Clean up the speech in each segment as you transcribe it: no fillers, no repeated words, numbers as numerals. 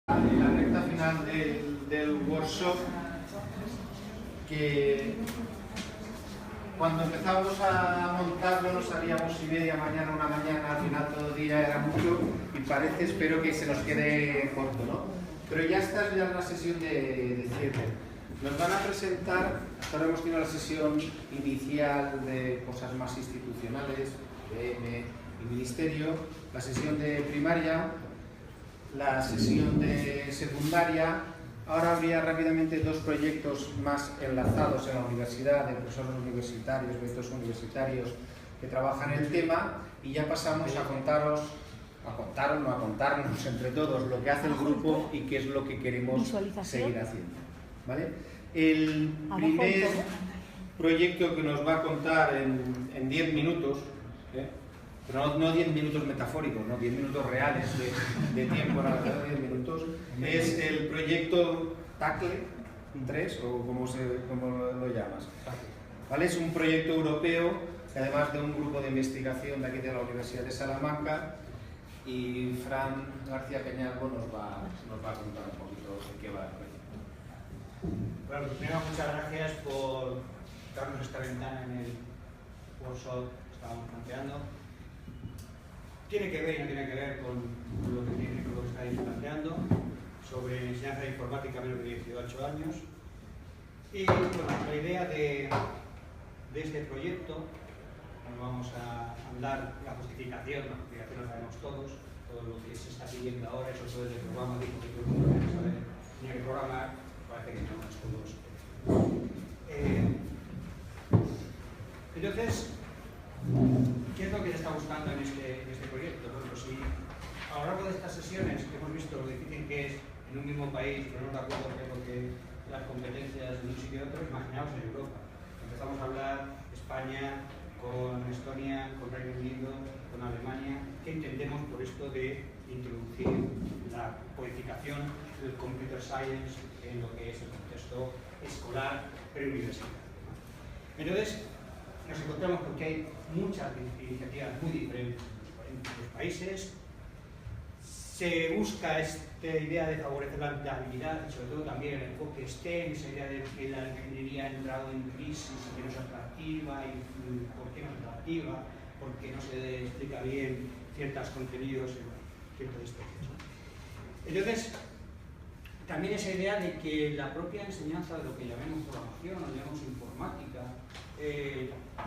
En la recta final del workshop, que cuando empezamos a montarlo no sabíamos si media mañana, una mañana, al final todo día era mucho y parece, espero que se nos quede corto, ¿no? Pero ya esta es ya la sesión de cierre. Nos van a presentar, hasta ahora hemos tenido la sesión inicial de cosas más institucionales, PM y Ministerio, la sesión de primaria, la sesión de secundaria. Ahora habría rápidamente dos proyectos más enlazados en la universidad, de profesores universitarios, proyectos universitarios que trabajan el tema, y ya pasamos a contarnos entre todos lo que hace el grupo y qué es lo que queremos seguir haciendo. ¿Vale? El primer proyecto que nos va a contar en 10 minutos, pero no 10 minutos metafóricos, no 10 minutos reales de tiempo, no 10 minutos, es el proyecto TACLE 3, o como lo llamas. ¿Vale? Es un proyecto europeo, además de un grupo de investigación de aquí de la Universidad de Salamanca, y Fran García Cañalvo nos va a contar un poquito de qué va el proyecto. Bueno, primero muchas gracias por darnos esta ventana en el workshop que estábamos planteando. Tiene que ver y no tiene que ver con lo que estáis planteando sobre enseñanza de informática a menos de 18 años. Y bueno, la idea de este proyecto, nos vamos a hablar la justificación lo sabemos todos, todo lo que se está pidiendo ahora, eso todo el programa, dijo que todo el mundo tenía que programar, parece que no es todo eso. Entonces, ¿qué es lo que se está buscando en este proyecto? Bueno, pues si a lo largo de estas sesiones hemos visto lo difícil que es en un mismo país poner de acuerdo que las competencias de un sitio y otro, imaginaos en Europa. Empezamos a hablar España con Estonia, con Reino Unido, con Alemania. ¿Qué entendemos por esto de introducir la codificación del computer science en lo que es el contexto escolar preuniversitario? Entonces, nos encontramos con que hay muchas iniciativas muy diferentes en los países. Se busca esta idea de favorecer la habilidad y sobre todo también el enfoque STEM, esa idea de que la ingeniería ha entrado en crisis y que no es atractiva, y por qué no es atractiva, porque no se explica bien ciertos contenidos en ciertos aspectos. Entonces, también esa idea de que la propia enseñanza de lo que llamemos programación o llamemos informática,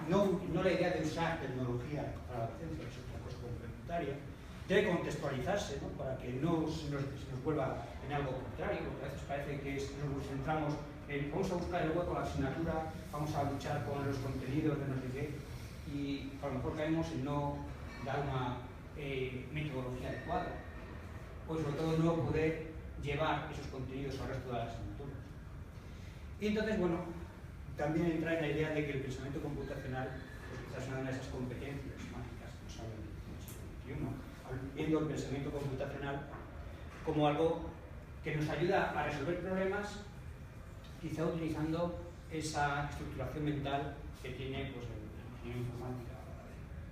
no la idea de usar tecnología para la docencia, que es otra cosa complementaria, debe contextualizarse, ¿no? Para que no se nos vuelva en algo contrario, porque a veces parece que nos centramos en vamos a buscar el hueco a la asignatura, vamos a luchar con los contenidos de no sé qué, y a lo mejor caemos en no dar una metodología adecuada, o sobre todo no poder llevar esos contenidos al resto de las asignaturas. Y entonces, bueno, también entra en la idea de que el pensamiento computacional pues, quizás es una de esas competencias mágicas que nos hablan del siglo XXI, viendo el pensamiento computacional como algo que nos ayuda a resolver problemas, quizá utilizando esa estructuración mental que tiene pues, el ingeniero informática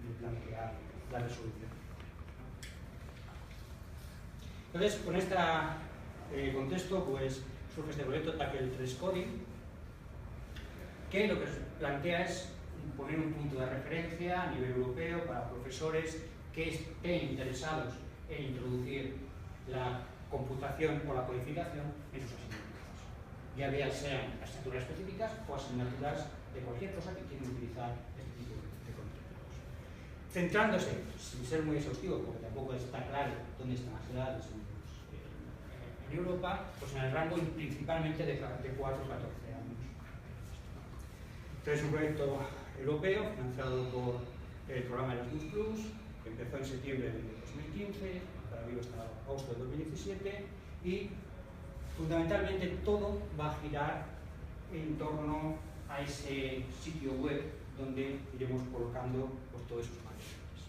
de plantear la resolución. Entonces, con este contexto, pues, surge este proyecto TACLE 3 Coding, que lo que plantea es poner un punto de referencia a nivel europeo para profesores que estén interesados en introducir la computación o la codificación en sus asignaturas, ya sean asignaturas específicas o asignaturas de cualquier cosa que quieran utilizar este tipo de contenidos. Centrándose, sin ser muy exhaustivo, porque tampoco está claro dónde están las edades en Europa, pues en el rango principalmente de 4 o 14 años. Este es un proyecto europeo financiado por el programa Erasmus+, que empezó en septiembre de 2015, para vivo hasta agosto de 2017, y fundamentalmente todo va a girar en torno a ese sitio web donde iremos colocando pues, todos esos materiales.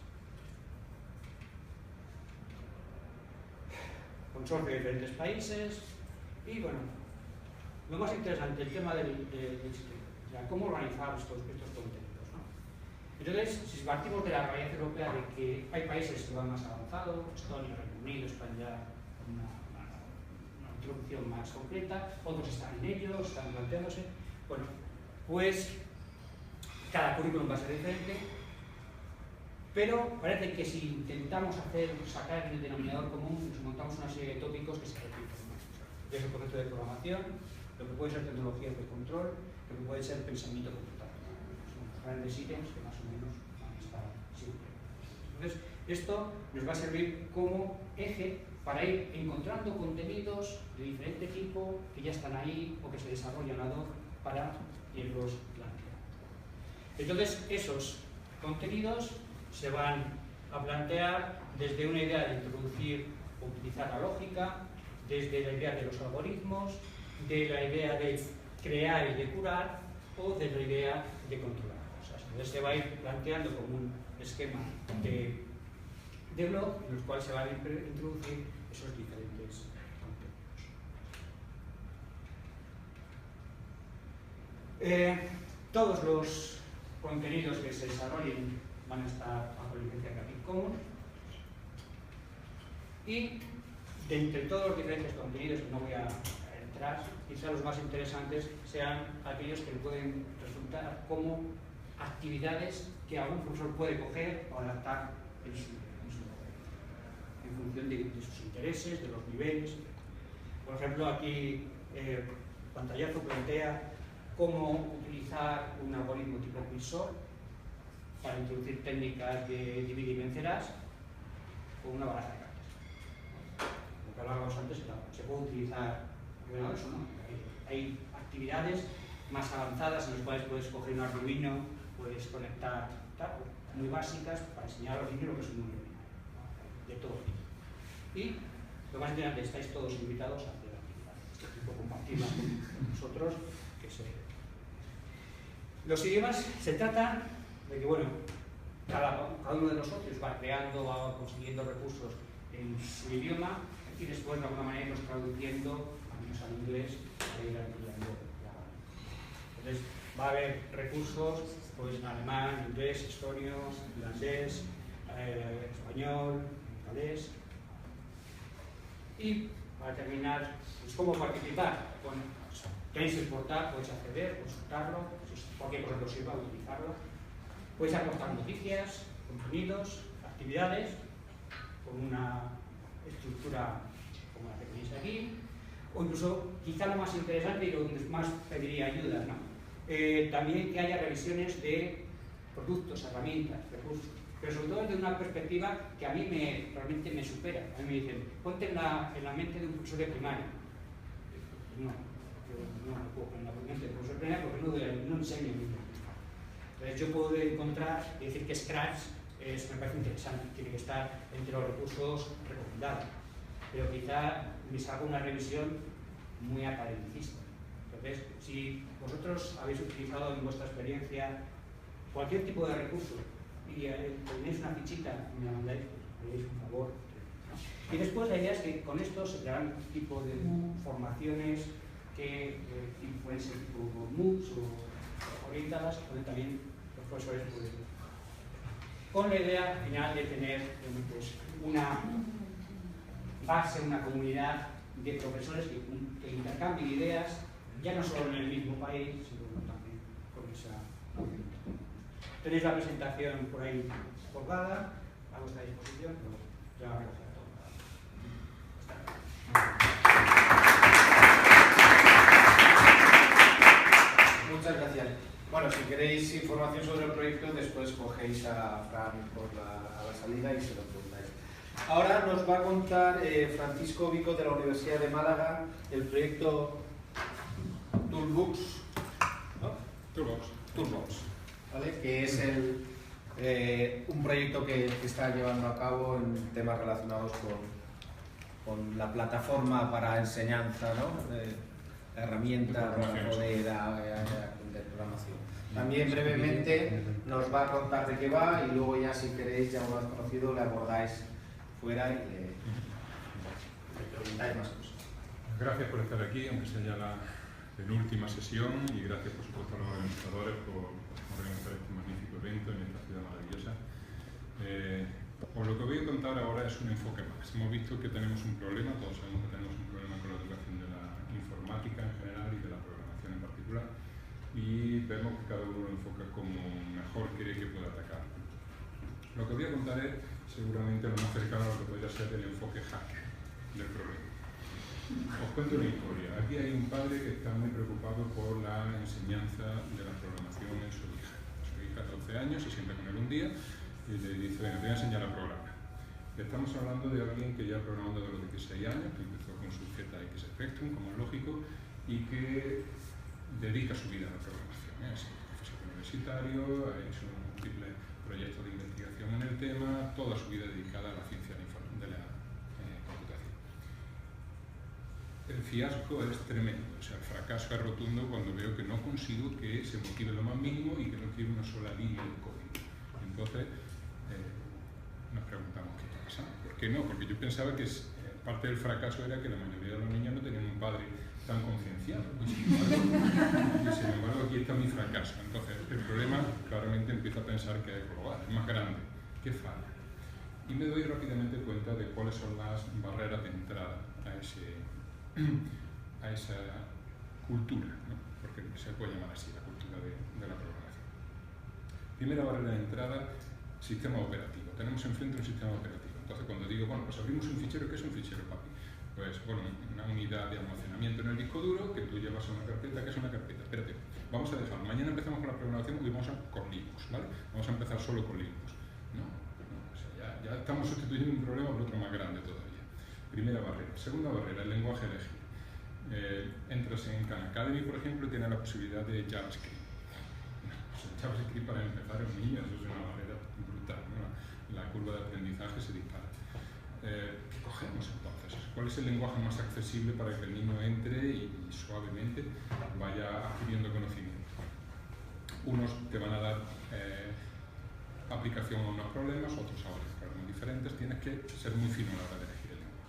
Consorcio de diferentes países y, bueno, lo más interesante, el tema del cómo organizar estos contenidos. Entonces, si partimos de la realidad europea de que hay países que van más avanzados, Estonia, Reino Unido, España, introducción más concreta, otros están en ello, están planteándose. Bueno, pues cada currículum va a ser diferente, pero parece que si intentamos sacar el denominador común, nos montamos una serie de tópicos que se repiten. Desde el concepto de programación, lo que puede ser tecnologías de control, lo que puede ser pensamiento computacional. Son grandes ítems que más o menos van a estar siempre. Entonces, esto nos va a servir como eje para ir encontrando contenidos de diferente tipo que ya están ahí o que se desarrollan ad hoc para irlos planteando. Entonces, esos contenidos se van a plantear desde una idea de introducir o utilizar la lógica, desde la idea de los algoritmos, de la idea de crear y de curar, o de la idea de controlar cosas. Entonces se va a ir planteando como un esquema de blog en el cual se van a introducir esos diferentes contenidos. Todos los contenidos que se desarrollen van a estar bajo la licencia Creative Commons, y de entre todos los diferentes contenidos, que no voy a entrar, quizá los más interesantes sean aquellos que pueden resultar como actividades que algún profesor puede coger o adaptar en función de sus intereses, de los niveles. Por ejemplo, aquí pantallazo plantea cómo utilizar un algoritmo tipo Quizor para introducir técnicas de divide y vencerás con una baraja de cartas. Lo que hablábamos antes, se puede utilizar, bueno, eso no, hay actividades más avanzadas en las cuales puedes coger un Arduino, puedes conectar, muy básicas para enseñar a los niños lo que es un mundo de todo tipo. Y lo más interesante, estáis todos invitados a hacer actividades, este tipo compartirlas con nosotros, que se... Los idiomas, se trata de que, bueno, cada uno de los socios va creando, va consiguiendo recursos en su idioma y después de alguna manera irlos traduciendo, al menos al inglés, a ir ampliando la gama. Entonces, va a haber recursos pues, en alemán, inglés, estonio, irlandés, español, galés. Y para terminar, pues, ¿cómo participar? Bueno, tenéis el portal, podéis acceder, consultarlo, si cualquier cosa que os sirva, utilizarlo. Podéis aportar noticias, contenidos, actividades, con una estructura como la que tenéis aquí, o incluso, quizá lo más interesante y donde más pediría ayuda, ¿no? También que haya revisiones de productos, herramientas, recursos, pero sobre todo desde una perspectiva que a mí realmente me supera. A mí me dicen, ponte en la mente de un profesor de primaria. No, yo no puedo poner en la mente de un profesor de primaria porque no enseño mi primaria. Entonces yo puedo encontrar y decir que Scratch me parece interesante, tiene que estar entre los recursos recomendados, pero quizá me salga una revisión muy academicista. Entonces, si vosotros habéis utilizado en vuestra experiencia cualquier tipo de recurso y tenéis una fichita y me la mandáis, pues haréis un favor, ¿no? Y después la idea es que con esto se crearán un tipo de formaciones que pueden ser tipo MOOCs o orientadas, donde también los profesores pueden, con la idea final de tener pues, una base, una comunidad de profesores que intercambien ideas, ya no solo en el mismo país, sino también con esa comunidad. Tenéis la presentación por ahí colgada, a vuestra disposición, pero ya la recogeré todo. Muchas gracias. Bueno, si queréis información sobre el proyecto, después cogéis a Fran a la salida y se lo preguntáis. Ahora nos va a contar Francisco Vico de la Universidad de Málaga el proyecto Toolbox, ¿no? Toolbox, ¿vale? Que es un proyecto que está llevando a cabo en temas relacionados con la plataforma para enseñanza, ¿no? La herramienta para poder aprender programación. También brevemente nos va a contar de qué va y luego ya si queréis, ya lo has conocido, le abordáis fuera y le preguntáis más cosas. Gracias por estar aquí, aunque sea ya la penúltima sesión, y gracias por supuesto a los organizadores por organizar este magnífico evento en esta ciudad maravillosa. Os lo que voy a contar ahora es un enfoque más. Hemos visto que tenemos un problema, todos sabemos que tenemos un problema con la educación de vemos que cada uno lo enfoca como mejor cree que pueda atacar. Lo que voy a contar es seguramente lo más cercano a lo que podría ser el enfoque hacker del problema. Os cuento una historia. Aquí hay un padre que está muy preocupado por la enseñanza de la programación en su hija. Su hija de 12 años se sienta con él un día y le dice, venga, te voy a enseñar a programar. Estamos hablando de alguien que ya programando de los 16 años, que empezó con su ZX Spectrum, como es lógico, y que dedica su vida a la programación. Es profesor universitario, ha hecho múltiples proyectos de investigación en el tema, toda su vida dedicada a la ciencia de la computación. El fiasco es tremendo, o sea, el fracaso es rotundo cuando veo que no consigo que se motive lo más mínimo y que no quiere una sola línea de código. Entonces, nos preguntamos qué está pasando. ¿Por qué no? Porque yo pensaba que parte del fracaso era que la mayoría de los niños no tenían un padre tan concienciado. Y sin embargo, aquí está mi fracaso. Entonces, el problema claramente empiezo a pensar que es global, es más grande. ¿Qué falla? Y me doy rápidamente cuenta de cuáles son las barreras de entrada a esa cultura, ¿no? Porque se puede llamar así, la cultura de la programación. Primera barrera de entrada, sistema operativo. Tenemos enfrente un sistema operativo. Entonces, cuando digo, bueno, pues abrimos un fichero, ¿qué es un fichero, papi? Pues, bueno, una unidad de almacenamiento en el disco duro que tú llevas a una carpeta. ¿Qué es una carpeta? Espérate, vamos a dejar, mañana empezamos con la programación y vamos con Linux, ¿vale? Vamos a empezar solo con Linux. No, o sea, ya estamos sustituyendo un problema por otro más grande todavía. Primera barrera. Segunda barrera, el lenguaje elegido. Entras en Khan Academy, por ejemplo, y tienes la posibilidad de JavaScript. JavaScript para empezar es un niño, eso es una barrera brutal, ¿no? La curva de aprendizaje se dispara. ¿Qué cogemos entonces? ¿Cuál es el lenguaje más accesible para que el niño entre y suavemente vaya adquiriendo conocimiento? Unos te van a dar aplicación a unos problemas, otros a otros, claro, muy diferentes. Tienes que ser muy fino a la hora de elegir el lenguaje.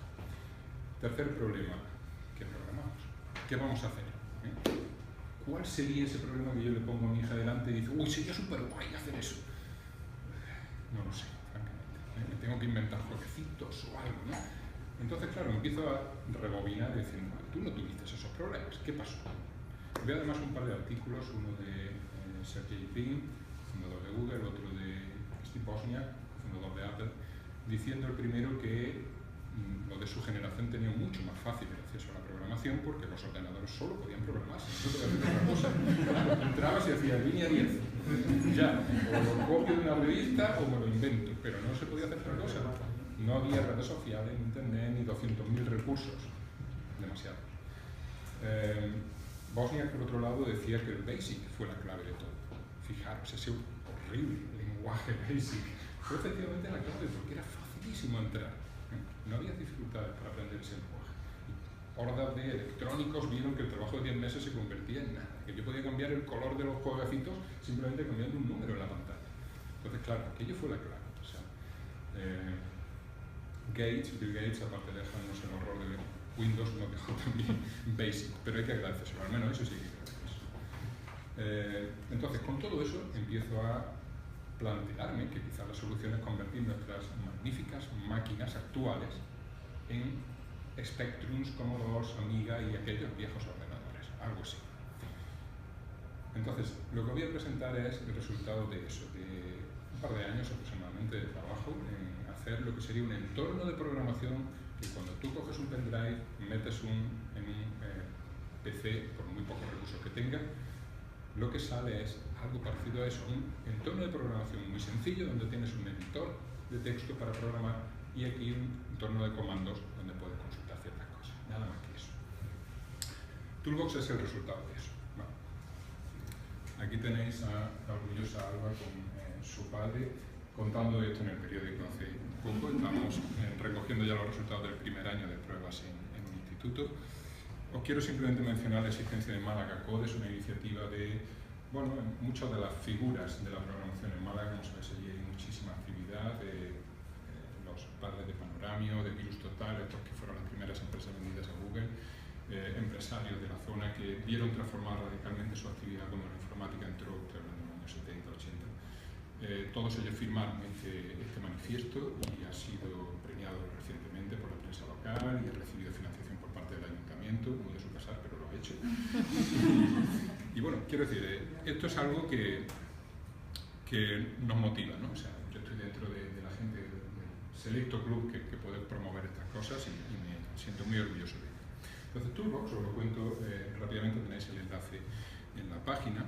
Tercer problema, ¿qué programamos? ¿Qué vamos a hacer? ¿Cuál sería ese problema que yo le pongo a mi hija delante y dice, uy, sería súper guay hacer eso? No lo sé, francamente. Me tengo que inventar jueguecitos o algo, ¿no? Entonces, claro, empiezo a rebobinar y decir, tú no tuviste esos problemas, ¿qué pasó? Veo además un par de artículos, uno de Sergey Brin, fundador de Google, otro de Steve Wozniak, fundador de Apple, diciendo el primero que los de su generación tenían mucho más fácil el acceso a la programación porque los ordenadores solo podían programarse, no podían hacer otra cosa. Entrabas y hacías línea 10, ya, o lo copio de una revista o me lo invento, pero no se podía hacer otra cosa. No había redes sociales, internet, ni 200.000 recursos, demasiado. Wozniak, por otro lado, decía que el BASIC fue la clave de todo. Fijaros, ese horrible lenguaje BASIC fue efectivamente la clave porque era facilísimo entrar. No había dificultades para aprender ese lenguaje. Hordas de electrónicos vieron que el trabajo de 10 meses se convertía en nada, que yo podía cambiar el color de los jueguecitos simplemente cambiando un número en la pantalla. Entonces, claro, aquello fue la clave. O sea, Bill Gates, aparte de dejarnos el horror de Windows, nos dejó también BASIC, pero hay que agradecérselo, al menos eso sí que agradecerlo. Entonces, con todo eso, empiezo a plantearme que quizás la solución es convertir nuestras magníficas máquinas actuales en Spectrums, Commodores, Amiga y aquellos viejos ordenadores, algo así. Entonces, lo que voy a presentar es el resultado de eso, de un par de años aproximadamente de trabajo en hacer lo que sería un entorno de programación que cuando tú coges un pendrive, metes en un PC, por muy pocos recursos que tenga, lo que sale es algo parecido a eso, un entorno de programación muy sencillo donde tienes un editor de texto para programar y aquí un entorno de comandos donde puedes consultar ciertas cosas, nada más que eso. Toolbox es el resultado de eso. Bueno, aquí tenéis a la orgullosa Alba con su padre contando esto en el periódico hace poco. Estamos recogiendo ya los resultados del primer año de pruebas en un instituto. Os quiero simplemente mencionar la existencia de Málaga Code, es una iniciativa de, bueno, muchas de las figuras de la programación en Málaga, como sabéis, allí hay muchísima actividad, los padres de Panoramio, de Virus Total, estos que fueron las primeras empresas vendidas a Google, empresarios de la zona que vieron transformar radicalmente su actividad cuando la informática entró, en los años 70, 80. Todos ellos firmaron este manifiesto y ha sido premiado recientemente por la prensa local y ha recibido financiación por parte del ayuntamiento, muy de su pasar, pero lo ha hecho. Y bueno, quiero decir, esto es algo que nos motiva, ¿no? O sea, yo estoy dentro de la gente del selecto club que puede promover estas cosas y me siento muy orgulloso de ello. Entonces, Toolbox, os lo cuento rápidamente, tenéis el enlace en la página.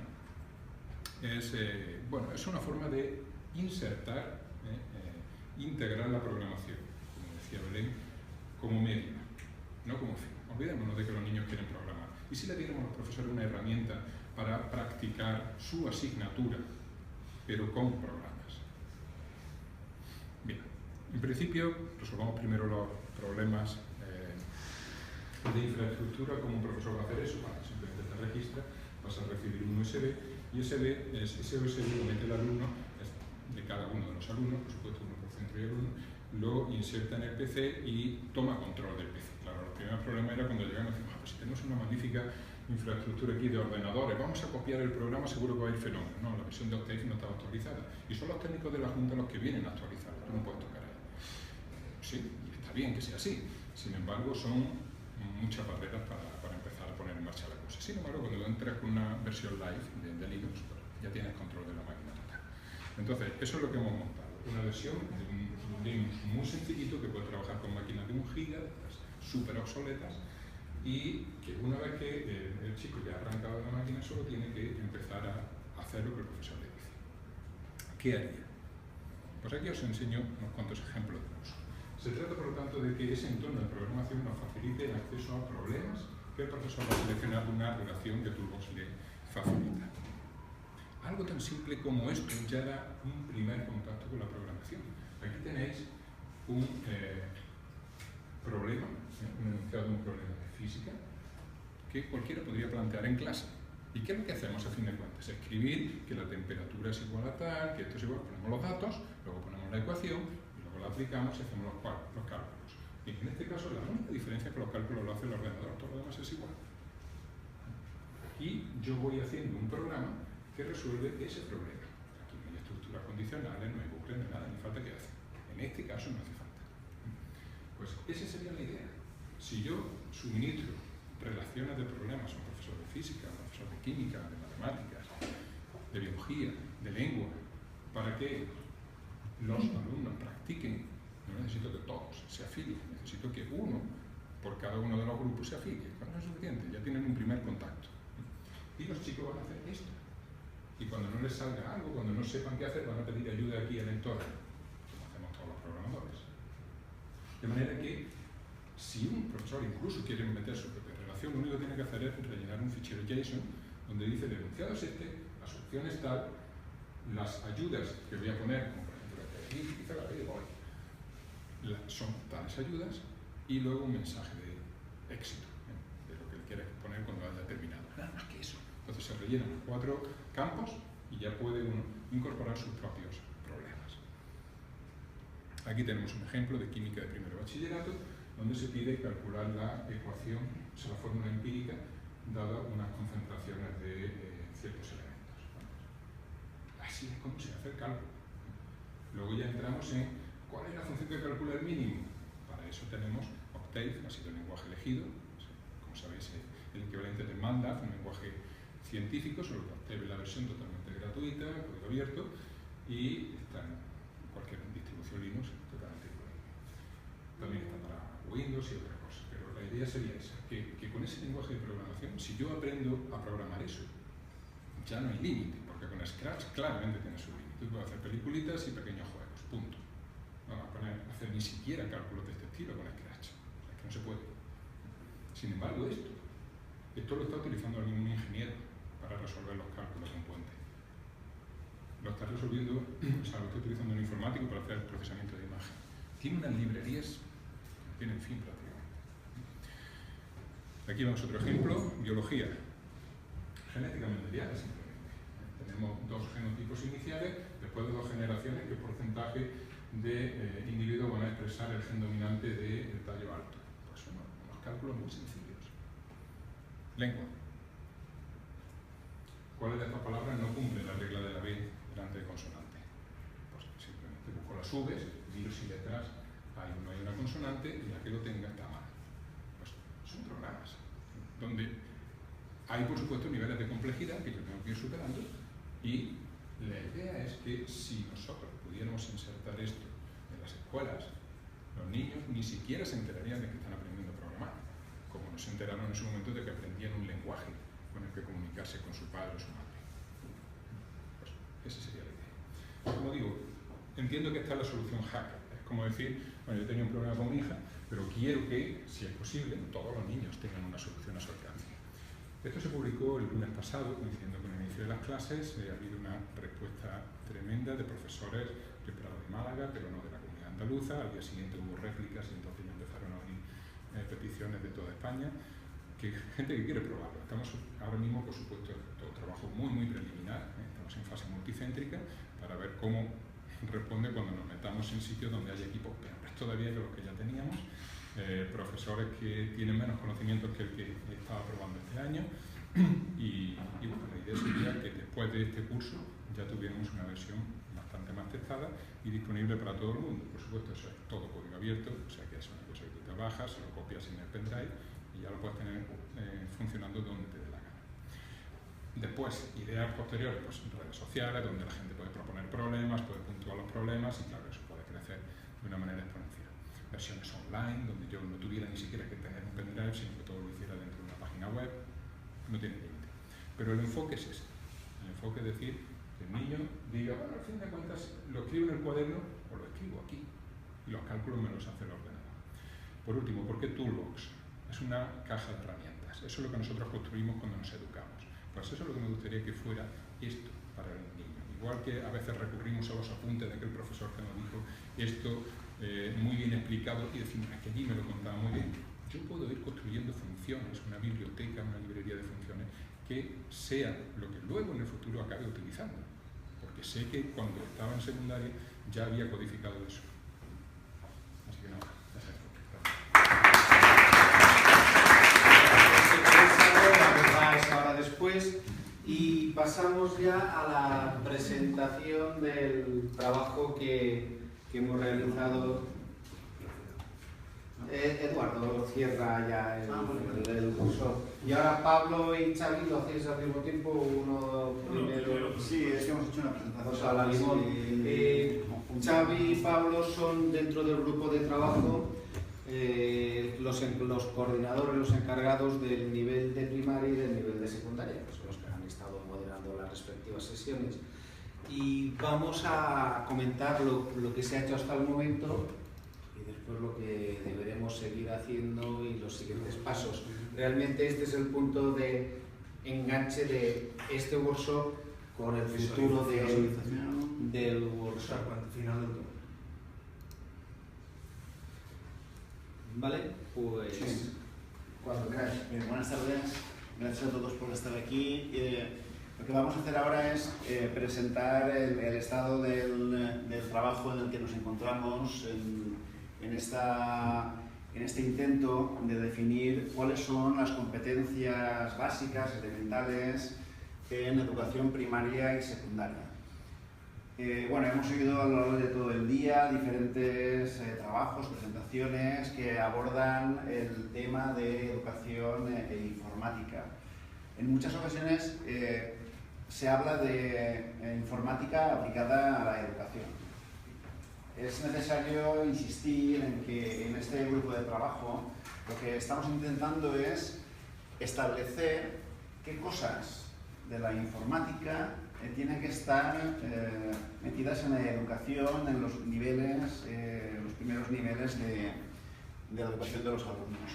Bueno, es una forma de insertar, integrar la programación, como decía Belén, como medio, no como fin. Olvidémonos de que los niños quieren programar. Y si le diéramos a los profesores una herramienta para practicar su asignatura, pero con programas. Bien, en principio resolvamos primero los problemas de infraestructura. Como un profesor va a hacer eso, bueno, simplemente te registra, vas a recibir un USB y ese USB lo mete el alumno, es de cada uno de los alumnos, por supuesto uno por centro y alumno, lo inserta en el PC y toma control del PC. Claro, el primer problema era cuando llegamos y decimos, pues si tenemos una magnífica infraestructura aquí de ordenadores, vamos a copiar el programa, seguro que va a ir fenómeno. No, la versión de Octave no estaba actualizada y son los técnicos de la Junta los que vienen a actualizarla, tú no puedes tocar ahí. Sí, y está bien que sea así, sin embargo son muchas barreras para empezar a poner en marcha la cosa. Sin embargo, cuando entras con una versión live de Linux, pues ya tienes control de la máquina total. Entonces, eso es lo que hemos montado, una versión de un Linux muy sencillito que puede trabajar con máquinas de 1 giga, súper obsoletas, y que una vez que el chico ya ha arrancado la máquina solo tiene que empezar a hacer lo que el profesor le dice. ¿Qué haría? Pues aquí os enseño unos cuantos ejemplos de uso. Se trata, por lo tanto, de que ese entorno de programación nos facilite el acceso a problemas que el profesor va a seleccionar de una relación que Toolbox le facilita. Algo tan simple como esto ya da un primer contacto con la programación. Aquí tenéis un problema, un enunciado de un problema de física que cualquiera podría plantear en clase. ¿Y qué es lo que hacemos a fin de cuentas? Escribir que la temperatura es igual a tal, que esto es igual, ponemos los datos, luego ponemos la ecuación y luego la aplicamos y hacemos los cálculos. Y en este caso la única diferencia es que los cálculos lo hace el ordenador, todo lo demás es igual. Y yo voy haciendo un programa que resuelve ese problema. Aquí no hay estructuras condicionales, no hay bucles, no hay nada, ni falta que hacer. En este caso no hace falta. Pues esa sería la idea. Si yo suministro relaciones de problemas a un profesor de física, a un profesor de química, de matemáticas, de biología, de lengua, para que los alumnos practiquen, no necesito que todos se afilien, necesito que uno por cada uno de los grupos se afilie. Con eso es suficiente, ya tienen un primer contacto. Y los chicos van a hacer esto. Y cuando no les salga algo, cuando no sepan qué hacer, van a pedir ayuda aquí al entorno, como hacemos todos los programadores. De manera que, si un profesor incluso quiere meter su propia relación, lo único que tiene que hacer es rellenar un fichero JSON donde dice el enunciado es este, la solución es tal, las ayudas que voy a poner, como por ejemplo aquí quizá la de hoy, son tales ayudas, y luego un mensaje de éxito, de lo que le quieres poner cuando haya terminado. Nada más que eso. Entonces se rellenan 4 campos y ya puede uno incorporar sus propios problemas. Aquí tenemos un ejemplo de química de primer bachillerato, donde se pide calcular la ecuación, o sea, la fórmula empírica, dada unas concentraciones de ciertos elementos. Así es como se hace el cálculo. Luego ya entramos en cuál es la función que calcula el mínimo. Para eso tenemos Octave, ha sido el lenguaje elegido, como sabéis, el equivalente de MATLAB, un lenguaje científico, solo que Octave es la versión totalmente gratuita, código abierto, y está en cualquier distribución Linux totalmente disponible. También está para Windows y otras cosas, pero la idea sería esa, que con ese lenguaje de programación, si yo aprendo a programar eso, ya no hay límite, porque con Scratch claramente tiene su límite. Tú puedes hacer peliculitas y pequeños juegos, punto. No vas a hacer ni siquiera cálculos de este estilo con Scratch, o sea, que no se puede. Sin embargo, esto lo está utilizando algún ingeniero para resolver los cálculos de un puente. Lo está resolviendo, o sea, lo está utilizando un informático para hacer el procesamiento de imagen. Tiene unas librerías que no tienen fin prácticamente. Aquí vemos otro ejemplo, biología. Genética mendeliana, simplemente. Tenemos 2 genotipos iniciales, después de 2 generaciones, ¿qué porcentaje de individuos van a expresar el gen dominante del tallo alto? Pues son unos cálculos muy sencillos. Lengua. ¿Cuáles de estas palabras no cumplen la regla de la B delante de consonante? Pues simplemente busco las V's, miro si detrás hay una consonante y la que lo tenga está mal. Pues son programas donde Hay, por supuesto, niveles de complejidad que yo tengo que ir superando, y la idea es que si nosotros pudiéramos insertar esto en las escuelas, los niños ni siquiera se enterarían de que están aprendiendo a programar, como no se enteraron en su momento de que aprendían un lenguaje con el que comunicarse con su padre o su madre. Pues esa sería la idea. Como digo, entiendo que esta es la solución hacker. Es como decir, bueno, yo tenía un problema con mi hija, pero quiero que, si es posible, todos los niños tengan una solución a su alcance. Esto se publicó el lunes pasado, coincidiendo con el inicio de las clases. Ha habido una respuesta tremenda de profesores, yo esperaba de Málaga, pero no de la comunidad andaluza. Al día siguiente hubo réplicas y entonces ya empezaron a venir peticiones de toda España, gente que quiere probarlo. Estamos ahora mismo, por supuesto, todo trabajo muy preliminar, estamos en fase multicéntrica para ver cómo responde cuando nos metamos en sitios donde hay equipos peores todavía que los que ya teníamos, profesores que tienen menos conocimientos que el que estaba probando este año, y bueno, la idea sería que después de este curso ya tuviéramos una versión bastante más testada y disponible para todo el mundo. Por supuesto, eso es todo código abierto, o sea que es una cosa que tú te bajas, lo copias en el pendrive y ya lo puedes tener funcionando donde te dé la gana. Después, ideas posteriores, pues redes sociales, donde la gente puede proponer problemas, puede puntuar los problemas, y claro, eso puede crecer de una manera exponencial. Versiones online, donde yo no tuviera ni siquiera que tener un pendrive, sino que todo lo hiciera dentro de una página web, no tiene límite. Pero el enfoque es ese. El enfoque es decir, que el niño diga, bueno, al fin de cuentas, lo escribo en el cuaderno o lo escribo aquí, y los cálculos me los hace el ordenador. Por último, ¿por qué Toolbox? Es una caja de herramientas. Eso es lo que nosotros construimos cuando nos educamos. Pues eso es lo que me gustaría que fuera esto para el niño. Igual que a veces recurrimos a los apuntes de aquel profesor que nos dijo esto muy bien explicado, y decimos que allí me lo contaba muy bien. Yo puedo ir construyendo funciones, una biblioteca, una librería de funciones, que sea lo que luego en el futuro acabe utilizando. Porque sé que cuando estaba en secundaria ya había codificado eso. Así que nada, gracias. Ahora después, y pasamos ya a la presentación del trabajo que hemos realizado. Eduardo cierra ya el curso. Y ahora Pablo y Xavi lo hacéis al mismo tiempo, uno primero. Sí, es que hemos hecho una presentación. O sea, la limón. Xavi y Pablo son dentro del grupo de trabajo los coordinadores, los encargados del nivel de primaria y del nivel de secundaria, que son los que han estado moderando las respectivas sesiones. Y vamos a comentar lo que se ha hecho hasta el momento y después lo que deberemos seguir haciendo y los siguientes pasos. Realmente este es el punto de enganche de este workshop con el futuro del workshop. Final del todo. ¿Vale? Pues Sí. cuando queráis. Buenas tardes, gracias a todos por estar aquí. Lo que vamos a hacer ahora es presentar el estado del trabajo en el que nos encontramos en este intento de definir cuáles son las competencias básicas, elementales, en educación primaria y secundaria. Bueno, hemos oído a lo largo de todo el día diferentes trabajos, presentaciones que abordan el tema de educación e informática. En muchas ocasiones se habla de informática aplicada a la educación. Es necesario insistir en que en este grupo de trabajo lo que estamos intentando es establecer qué cosas de la informática tienen que estar metidas en la educación, en los niveles, los primeros niveles de la educación de los alumnos.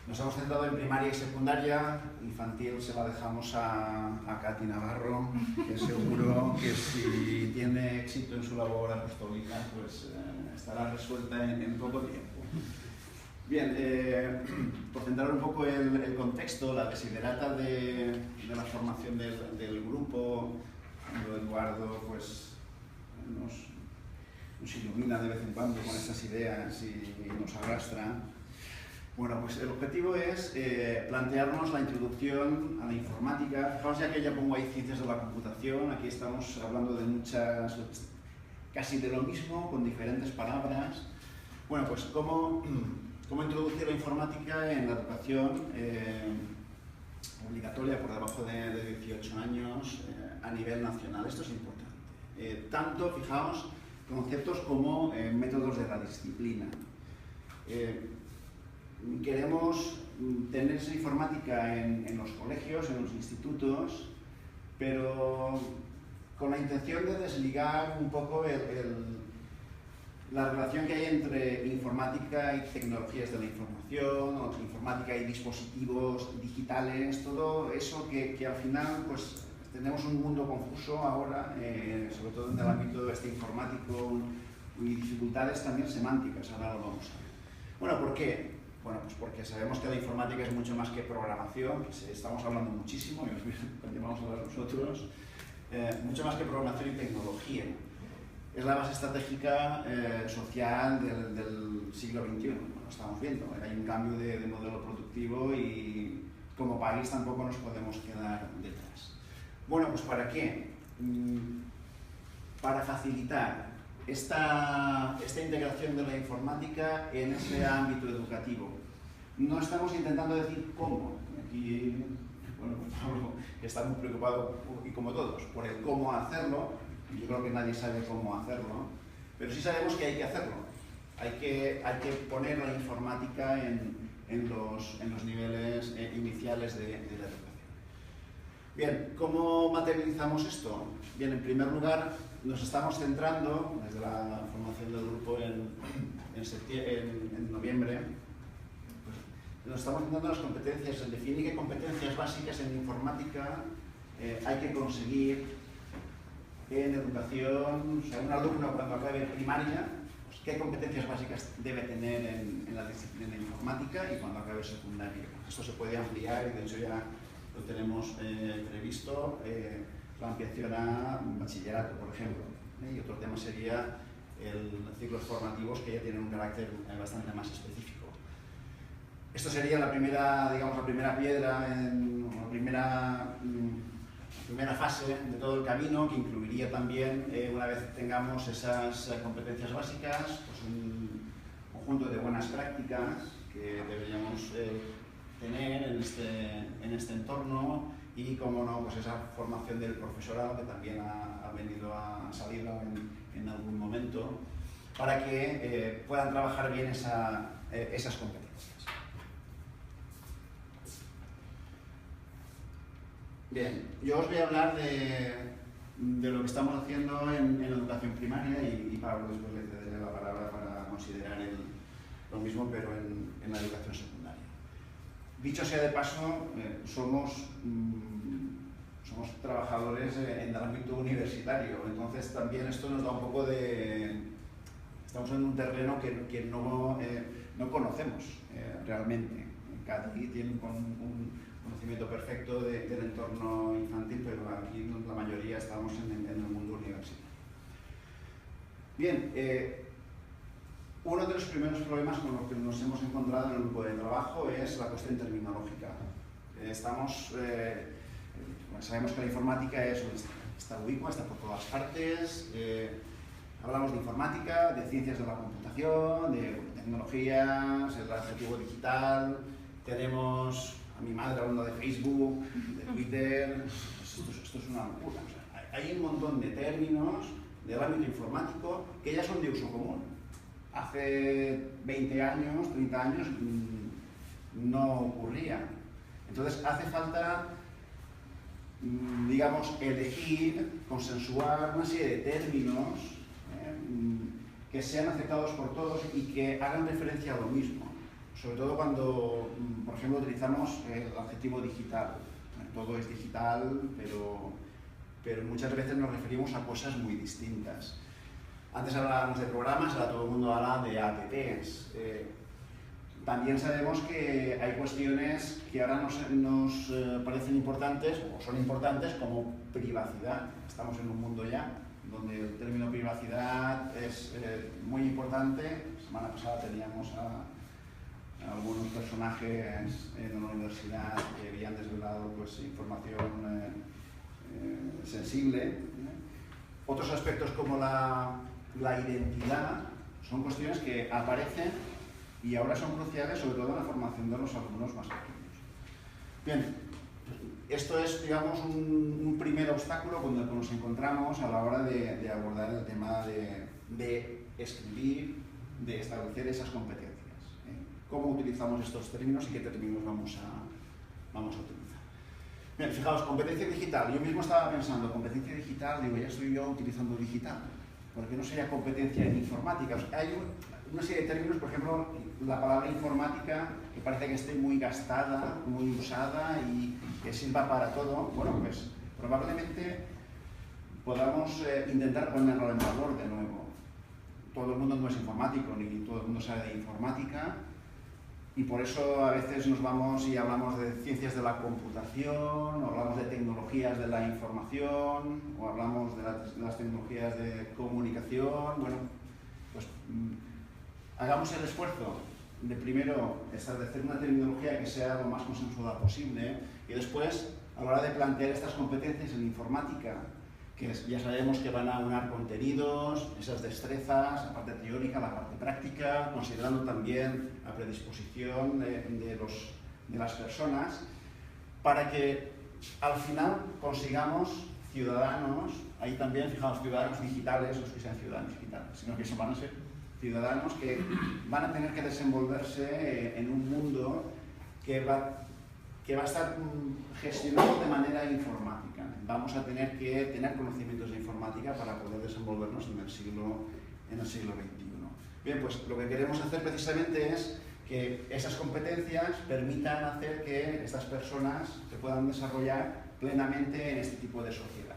Nos hemos centrado en primaria y secundaria. Infantil se la dejamos a Katy Navarro, que seguro que si tiene éxito en su labor apostólica, pues estará resuelta en poco tiempo. Bien, por centrar un poco el contexto, la desiderata de la formación del grupo, cuando Eduardo pues, nos ilumina de vez en cuando con estas ideas y nos arrastra. Bueno, pues el objetivo es plantearnos la introducción a la informática. Fijaos ya que ya pongo ahí ciencias de la computación, aquí estamos hablando de muchas, casi de lo mismo, con diferentes palabras. Bueno, pues cómo introducir la informática en la educación obligatoria por debajo de 18 años a nivel nacional. Esto es importante. Tanto, fijaos, conceptos como métodos de la disciplina. Queremos tener esa informática en los colegios, en los institutos, pero con la intención de desligar un poco la relación que hay entre informática y tecnologías de la información, o informática y dispositivos digitales, todo eso que al final pues, tenemos un mundo confuso ahora, sobre todo en el ámbito informático, y dificultades también semánticas, ahora lo vamos a ver. Bueno, ¿por qué? Bueno, pues porque sabemos que la informática es mucho más que programación, que estamos hablando muchísimo, y os vamos a hablar nosotros, mucho más que programación y tecnología. Es la base estratégica social del siglo XXI, lo estamos viendo. Hay un cambio de modelo productivo y como país tampoco nos podemos quedar detrás. Bueno, pues ¿para qué? Para facilitar esta integración de la informática en ese ámbito educativo. No estamos intentando decir cómo. Aquí, bueno, pues Pablo está muy preocupado, y como todos, por el cómo hacerlo. Yo creo que nadie sabe cómo hacerlo, pero sí sabemos que hay que hacerlo. Hay que poner la informática en los niveles iniciales de la educación. Bien, ¿cómo materializamos esto? Bien, en primer lugar, nos estamos centrando, desde la formación del grupo en noviembre, pues, nos estamos centrando en las competencias, en definir qué competencias básicas en informática hay que conseguir en educación. O sea, un alumno cuando acabe primaria, pues, qué competencias básicas debe tener en la disciplina informática, y cuando acabe secundaria. Esto se puede ampliar y de hecho ya lo tenemos previsto, la ampliación a bachillerato, por ejemplo. Y otro tema sería los ciclos formativos, que ya tienen un carácter bastante más específico. Esto sería la primera, digamos, la primera piedra, la primera fase de todo el camino, que incluiría también, una vez tengamos esas competencias básicas, pues un conjunto de buenas prácticas que deberíamos tener en este entorno, y, como no, pues esa formación del profesorado, que también ha salido en algún momento, para que puedan trabajar bien esas competencias. Bien, yo os voy a hablar de lo que estamos haciendo en educación primaria, y Pablo después le cederé la palabra para considerar lo mismo, pero en la educación secundaria. Dicho sea de paso, somos trabajadores en el ámbito universitario, entonces también esto nos da un poco de... Estamos en un terreno que no conocemos realmente. Cádiz tiene un conocimiento perfecto del entorno infantil, pero aquí la mayoría estamos en el mundo universitario. Bien, uno de los primeros problemas con los que nos hemos encontrado en el grupo de trabajo es la cuestión terminológica. Sabemos que la informática está ubicua, está por todas partes. Hablamos de informática, de ciencias de la computación, de tecnologías, el adjetivo digital. Tenemos a mi madre hablando de Facebook, de Twitter. Esto es una locura. O sea, hay un montón de términos del ámbito informático que ya son de uso común. Hace 20 años, 30 años, no ocurría. Entonces hace falta, digamos, elegir, consensuar una serie de términos que sean aceptados por todos y que hagan referencia a lo mismo. Sobre todo cuando, por ejemplo, utilizamos el adjetivo digital. Todo es digital, pero muchas veces nos referimos a cosas muy distintas. Antes hablábamos de programas, ahora todo el mundo habla de apps. También sabemos que hay cuestiones que ahora nos parecen importantes, o son importantes, como privacidad. Estamos en un mundo ya donde el término privacidad es muy importante. La semana pasada teníamos a algunos personajes en la universidad que habían desvelado pues, información sensible. Otros aspectos como la identidad son cuestiones que aparecen y ahora son cruciales, sobre todo en la formación de los alumnos más pequeños. Bien, esto es, digamos, un primer obstáculo con el que nos encontramos a la hora de abordar el tema de escribir, de establecer esas competencias. ¿Cómo utilizamos estos términos y qué términos vamos a utilizar? Bien, fijaos, competencia digital. Yo mismo estaba pensando, competencia digital, digo, ya estoy yo utilizando digital. ¿Por qué no sería competencia en informática? O sea, hay una serie de términos, por ejemplo, la palabra informática, que parece que esté muy gastada, muy usada y que sirva para todo. Bueno, pues probablemente podamos intentar ponerlo en valor de nuevo. Todo el mundo no es informático, ni todo el mundo sabe de informática, y por eso a veces nos vamos y hablamos de ciencias de la computación, o hablamos de tecnologías de la información, o hablamos de las tecnologías de comunicación. Bueno, pues hagamos el esfuerzo de primero establecer una terminología que sea lo más consensuada posible, y después, a la hora de plantear estas competencias en informática, que ya sabemos que van a aunar contenidos, esas destrezas, la parte teórica, la parte práctica, considerando también la predisposición de las personas, para que al final consigamos ciudadanos, ahí también, fijaos, ciudadanos digitales, los que sean ciudadanos digitales, sino que van a ser ciudadanos que van a tener que desenvolverse en un mundo que va a estar gestionado de manera informática. Vamos a tener que tener conocimientos de informática para poder desenvolvernos en el siglo XXI. Bien, pues lo que queremos hacer precisamente es que esas competencias permitan hacer que estas personas se puedan desarrollar plenamente en este tipo de sociedad.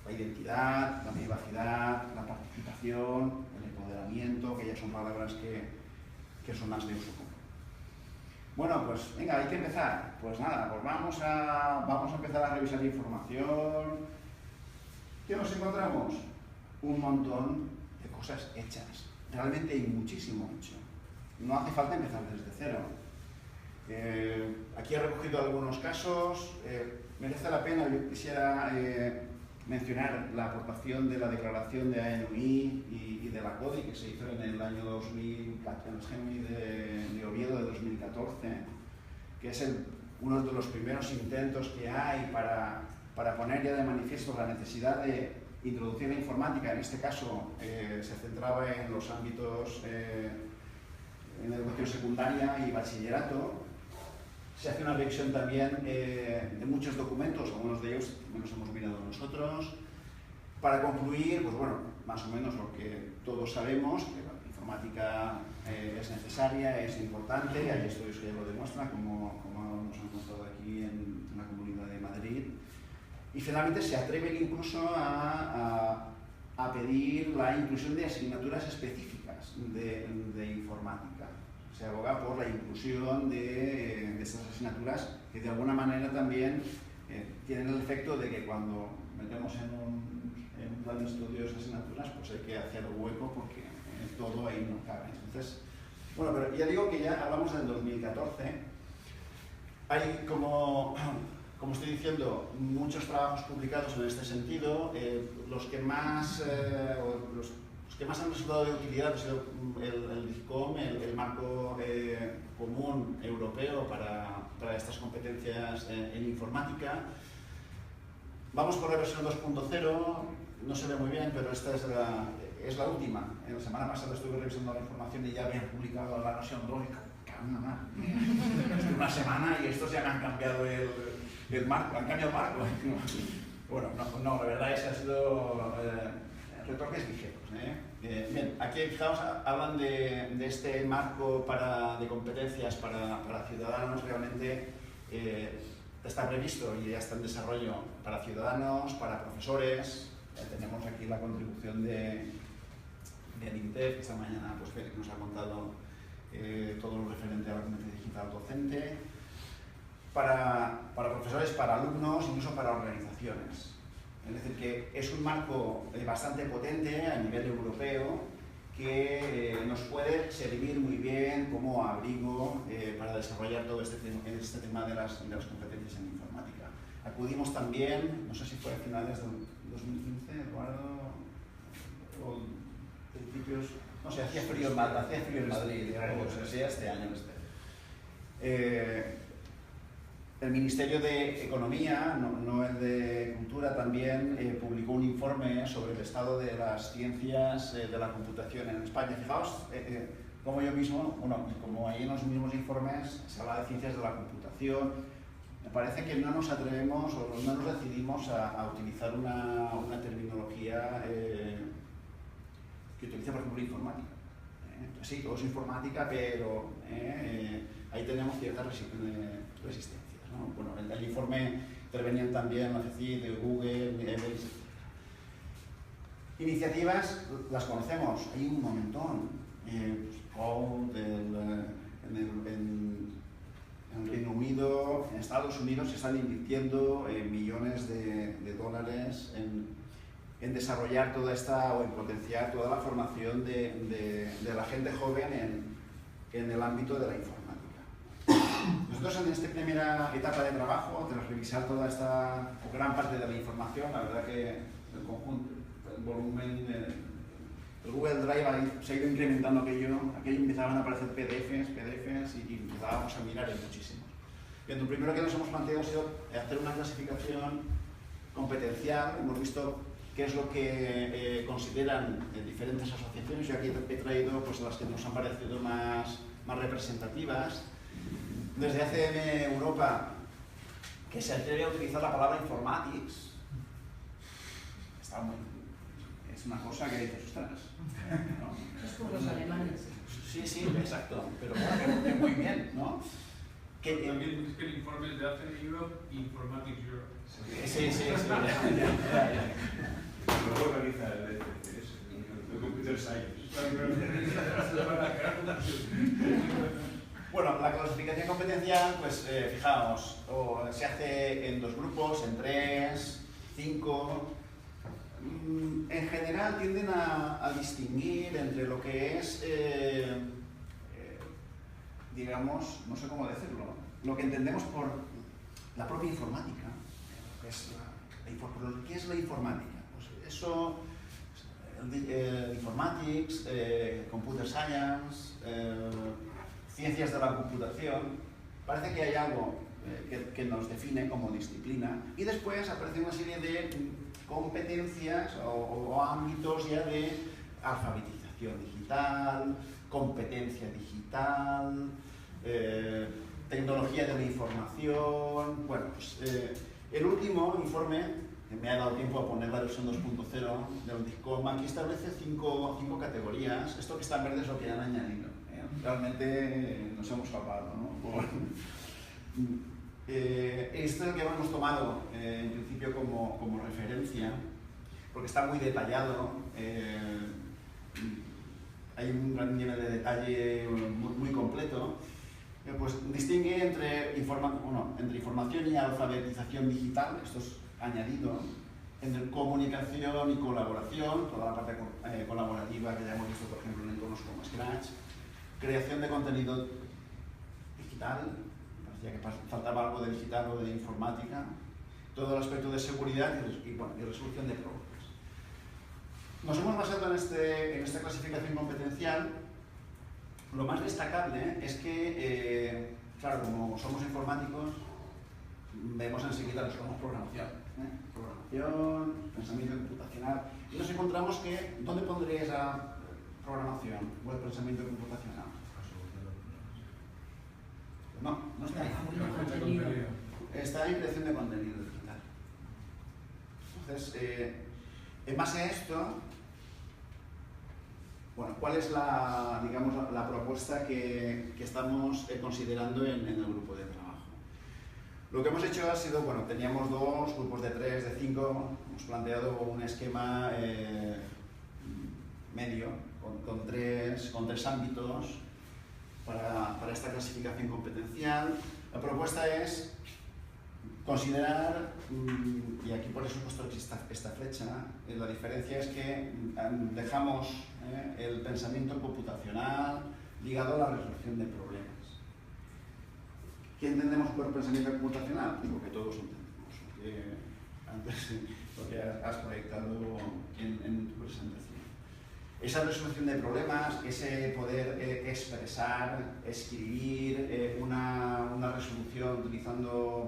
La identidad, la privacidad, la participación, el empoderamiento, que ya son palabras que son más de uso común. Bueno, pues venga, hay que empezar. Pues nada, pues vamos a empezar a revisar información. ¿Qué nos encontramos? Un montón de cosas hechas. Realmente hay muchísimo hecho. No hace falta empezar desde cero. Aquí he recogido algunos casos. Merece la pena, yo quisiera mencionar la aportación de la declaración de ANUI y de la CODI, que se hizo en el año 2014, en el GEMI de Oviedo de 2014, que es uno de los primeros intentos que hay para poner ya de manifiesto la necesidad de introducir la informática. En este caso se centraba en los ámbitos en educación secundaria y bachillerato. Se hace una revisión también de muchos documentos, algunos de ellos los hemos mirado nosotros, para concluir, pues bueno, más o menos lo que todos sabemos, que la informática es necesaria, es importante, hay estudios que ya lo demuestran, como nos han contado aquí en la Comunidad de Madrid, y finalmente se atreven incluso a pedir la inclusión de asignaturas específicas de informática. Se aboga por la inclusión de estas asignaturas que de alguna manera también tienen el efecto de que cuando metemos en un plan de estudios asignaturas, pues hay que hacer hueco porque todo ahí no cabe. Entonces, bueno, pero ya digo que ya hablamos del 2014. Hay, como estoy diciendo, muchos trabajos publicados en este sentido. Los que más han resultado de utilidad ha sido el DICOM, el marco común europeo para estas competencias en informática. Vamos por la versión 2.0, no se ve muy bien, pero esta es la última. La semana pasada estuve revisando la información y ya habían publicado la versión 2 y caramba, una semana y estos ya me han cambiado el marco, han cambiado el marco. Bueno, no, la verdad es que han sido retoques ligeros. Bien, aquí fijaos, hablan de este marco de competencias para ciudadanos. Realmente está previsto y ya está en desarrollo para ciudadanos, para profesores. Tenemos aquí la contribución del INTEF, que esta mañana pues, nos ha contado todo lo referente a la competencia digital docente, para profesores, para alumnos, incluso para organizaciones. Es decir, que es un marco bastante potente a nivel europeo que nos puede servir muy bien como abrigo para desarrollar todo este tema de las competencias en informática. Acudimos también, no sé si fue a finales de 2015, Eduardo, o principios, no sé, hacía frío en Madrid, digamos, este año. El Ministerio de Economía, no el de Cultura, también publicó un informe sobre el estado de las ciencias de la computación en España. Fijaos, como yo mismo, bueno, como ahí en los mismos informes se habla de ciencias de la computación, me parece que no nos atrevemos o no nos decidimos a utilizar una terminología que utiliza, por ejemplo, informática. Sí, todo es informática, pero ahí tenemos ciertas resistencias, ¿no? Bueno, el informe intervenían también la CECID, de Google, Everest. Iniciativas, las conocemos, hay un montón. Code, en Reino Unido, en Estados Unidos se están invirtiendo millones de dólares en desarrollar toda esta o en potenciar toda la formación de la gente joven en el ámbito de la informática. Nosotros en esta primera etapa de trabajo, tras revisar toda esta gran parte de la información, la verdad que el conjunto, el volumen, el Google Drive se ha ido incrementando aquello empezaban a aparecer PDFs y empezábamos a mirar en muchísimos. Bien, lo primero que nos hemos planteado ha sido hacer una clasificación competencial. Hemos visto qué es lo que consideran diferentes asociaciones. Yo aquí he traído pues, las que nos han parecido más representativas. Desde ACM Europa, que se atreve a utilizar la palabra informatics, es una cosa que dices, ostras, ¿no? Es como los alemanes. Sí, exacto, pero bueno, que muy bien, ¿no? También es que el informe de ACM Europe, Informatics Europe. Sí. Ya. Luego realiza el Computer Science. Bueno, la clasificación competencial, pues fijaos, se hace en 2 grupos, en 3, 5. En general tienden a distinguir entre lo que es, digamos, no sé cómo decirlo, lo que entendemos por la propia informática. ¿Qué es la informática? Pues eso, informatics, computer science, ciencias de la computación, parece que hay algo que nos define como disciplina, y después aparece una serie de competencias o ámbitos ya de alfabetización digital, competencia digital, tecnología de la información. Bueno, pues el último informe, que me ha dado tiempo a poner la versión 2.0 del DICOM, aquí establece 5 categorías. Esto que está en verde es lo que han añadido. Realmente nos hemos salvado, ¿no? Esto es lo que hemos tomado en principio como referencia, porque está muy detallado, hay un gran nivel de detalle muy completo. Pues distingue entre información y alfabetización digital, esto es añadido, entre comunicación y colaboración, toda la parte colaborativa que ya hemos visto, por ejemplo, en entornos como Scratch, creación de contenido digital, parecía que faltaba algo de digital o de informática, todo el aspecto de seguridad y resolución de problemas. Nos hemos basado en esta clasificación competencial. Lo más destacable es que, claro, como somos informáticos, vemos enseguida que somos programación. Programación, pensamiento computacional. Y nos encontramos que, ¿dónde pondría esa programación o el pensamiento computacional? No está ahí. Está en creación de contenido digital. Entonces, en base a esto, bueno, ¿cuál es la propuesta que estamos considerando en el grupo de trabajo? Lo que hemos hecho ha sido, bueno, teníamos 2 grupos de 3, de 5, hemos planteado un esquema medio, con tres ámbitos para esta clasificación competencial. La propuesta es considerar, y aquí por eso he puesto esta flecha, la diferencia es que dejamos el pensamiento computacional ligado a la resolución de problemas. ¿Qué entendemos por pensamiento computacional? Lo que todos entendemos, antes lo que has proyectado en tu presentación. esa resolución de problemas, ese poder expresar, escribir una resolución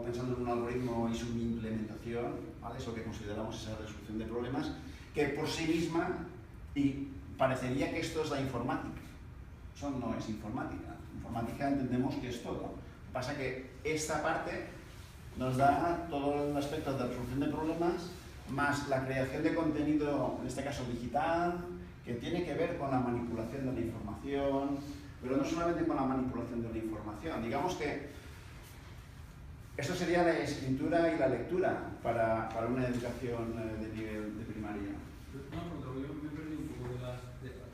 pensando en un algoritmo y su implementación, ¿vale? Eso que consideramos esa resolución de problemas, que por sí misma, y parecería que esto es la informática. Eso no es informática. Informática entendemos que es todo. Lo que pasa es que esta parte nos da todo el aspecto de resolución de problemas, más la creación de contenido, en este caso digital, que tiene que ver con la manipulación de la información, pero no solamente con la manipulación de la información. Digamos que esto sería la escritura y la lectura para una educación de nivel de primaria. No, porque yo me perdí un poco de o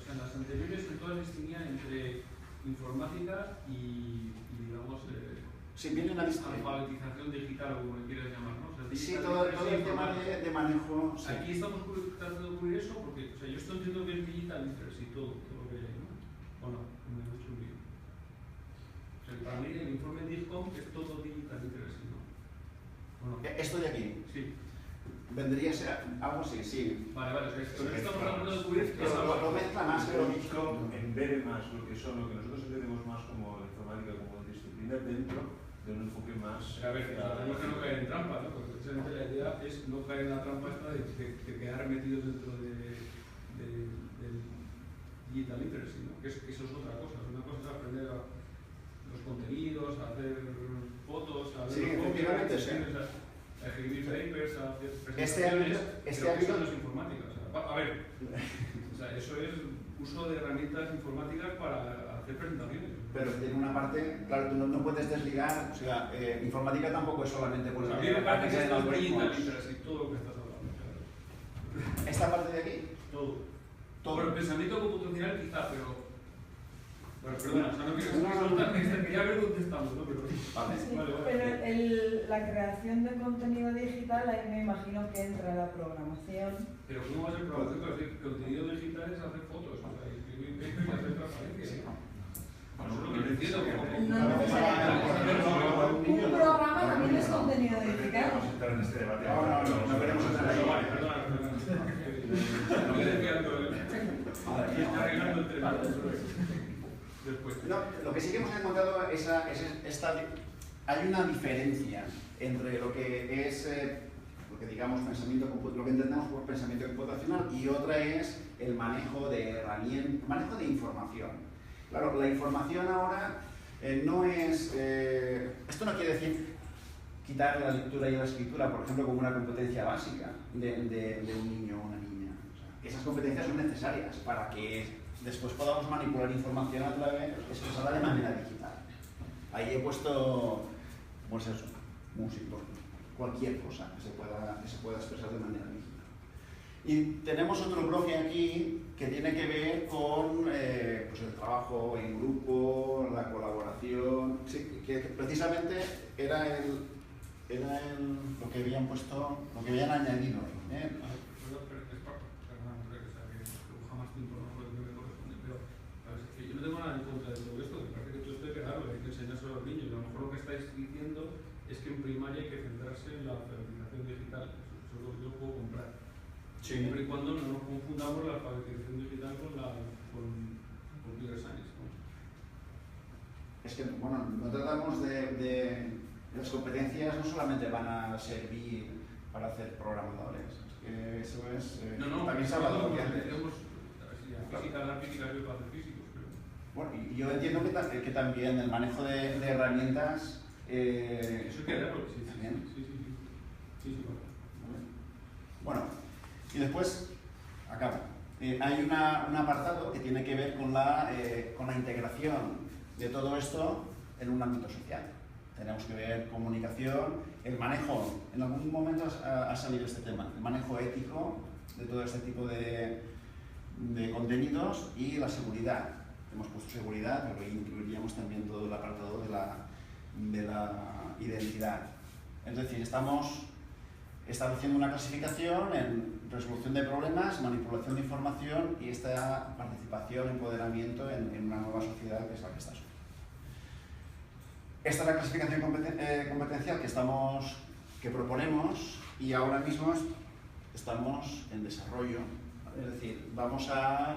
sea, en las anteriores todas distinguían entre informática y digamos, sí, viene una alfabetización digital, o como le quieras llamar, ¿no? O sea, sí, todo el tema de manejo. Sí. Aquí estamos tratando de cubrir eso porque, o sea, yo estoy entiendo que es digital literacy, todo lo que hay, ¿no? ¿O no? Me he hecho un lío. O sea, para mí el informe DIGCOM es todo digital literacy, ¿no? ¿O no? Esto de aquí. Sí. Vendría a ser algo así, sí. Vale, o sea, con esto estamos tratando de cubrir lo mezcla más, pero embebe más lo que nosotros entendemos más como informática, como disciplina dentro de un enfoque más... A ver, tenemos que no caer en trampa, ¿no? Porque precisamente la idea es no caer en la trampa esta de quedar metidos dentro del digital literacy, ¿no? Que eso es otra cosa. Una cosa es aprender los contenidos, a hacer fotos, a ver a escribir papers, a hacer presentaciones, pero eso no es informática. A ver, o sea, eso es uso de herramientas informáticas para hacer presentaciones. Pero tiene una parte, claro, tú no puedes desligar, o sea, informática tampoco es solamente... Pues a mí me parece que esto es digital literacy, todo lo que estás hablando. Claro. ¿Esta parte de aquí? Todo. Bueno, el pensamiento computacional quizá, pero... Bueno, perdona, o sea, no quiero soltar, quería ver dónde estamos, ¿no? Pero, vale. Sí, vale. pero la creación de contenido digital, ahí me imagino que entra la programación. Pero ¿cómo va a ser programación? Es decir, contenido digital es hacer fotos, o sea, escribir papers y hacer transparencias. Eso es lo que no entiendo. No necesariamente. Un programa también es contenido digital. Vamos a entrar en este debate. No queremos entrar ahí. Vale, perdona. No me desviando. Está arreglando el tema. Después. No, lo que sí que hemos encontrado hay una diferencia entre lo que es lo que digamos lo que entendemos por pensamiento computacional y otra es el manejo de herramientas, manejo de información. Claro, la información ahora no es esto no quiere decir quitar la lectura y la escritura, por ejemplo, como una competencia básica de un niño o una niña. O sea, esas competencias son necesarias para que después podamos manipular información a través expresada de manera digital. Ahí he puesto, pues eso, música, cualquier cosa que se pueda expresar de manera digital. Y tenemos otro bloque aquí que tiene que ver con pues el trabajo en grupo, la colaboración, sí, que precisamente era lo que habían puesto, lo que habían añadido. Yo no tengo nada en contra de todo esto, me parece que todo esto hay que darlo, hay que enseñárselo a los niños. Y a lo mejor lo que estáis diciendo es que en primaria hay que centrarse en la alfabetización digital, eso es lo que yo puedo comprar. Sí. Siempre y cuando no nos confundamos la alfabetización digital con computer science, ¿no? Es que, bueno, no tratamos de... Las competencias no solamente van a servir para hacer programadores, es que eso es... también se habla de lo que antes. Física, la física es para hacer físicos, pero... Bueno, y yo entiendo que también el manejo de herramientas... eso hay que verlo, sí. También. Sí, Bueno, y después, acabo. Hay un apartado que tiene que ver con la integración de todo esto en un ámbito social. Tenemos que ver comunicación, el manejo, en algún momento ha salido este tema, el manejo ético de todo este tipo de contenidos y la seguridad. Hemos puesto seguridad, pero incluiríamos también todo el apartado de la identidad. Es decir, estamos estableciendo una clasificación en resolución de problemas, manipulación de información y esta participación, empoderamiento en una nueva sociedad que es la que está surgiendo. Esta es la clasificación competencial que proponemos y ahora mismo estamos en desarrollo. Es decir, vamos a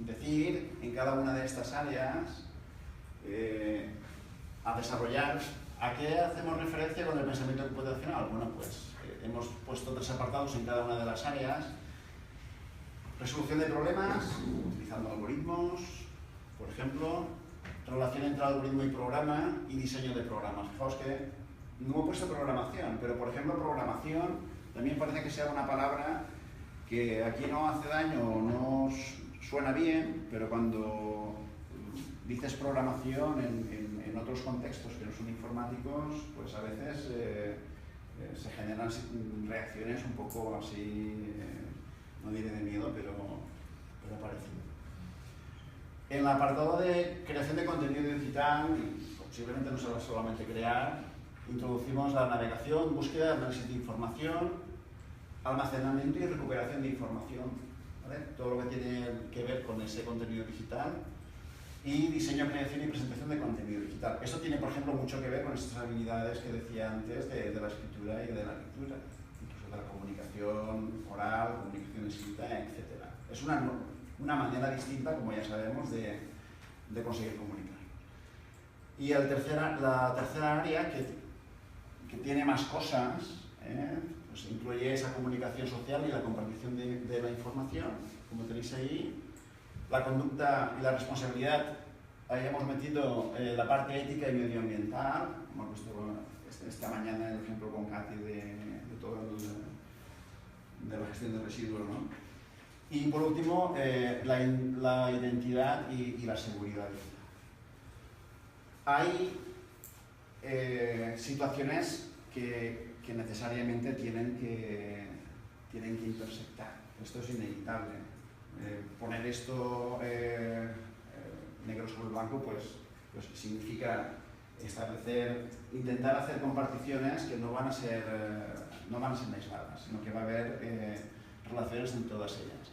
decir en cada una de estas áreas, a desarrollar. ¿A qué hacemos referencia con el pensamiento computacional? Bueno, pues hemos puesto 3 apartados en cada una de las áreas. Resolución de problemas, utilizando algoritmos, por ejemplo, relación entre algoritmo y programa y diseño de programas. Fijaos que no he puesto programación, pero por ejemplo programación también parece que sea una palabra que aquí no hace daño o no suena bien, pero cuando dices programación en otros contextos que no son informáticos, pues a veces se generan reacciones un poco así, no diré de miedo, pero parecido. En el apartado de creación de contenido digital, y posiblemente no será solamente crear, introducimos la navegación, búsqueda, análisis de información, almacenamiento y recuperación de información, ¿vale? Todo lo que tiene que ver con ese contenido digital, y diseño, creación y presentación de contenido digital. Eso tiene, por ejemplo, mucho que ver con estas habilidades que decía antes de la escritura y de la lectura, incluso de la comunicación oral, comunicación escrita, etc. Es una manera distinta, como ya sabemos, de conseguir comunicar. Y la tercera área, que tiene más cosas, pues incluye esa comunicación social y la compartición de la información, como tenéis ahí. La conducta y la responsabilidad, ahí hemos metido la parte ética y medioambiental, hemos visto esta mañana el ejemplo con Katy de la gestión de residuos, ¿no? Y por último, la identidad y la seguridad. Hay situaciones que necesariamente tienen que intersectar. Esto es inevitable. Poner esto negro sobre blanco, pues significa intentar hacer comparticiones que no van a ser aisladas, sino que va a haber relaciones en todas ellas.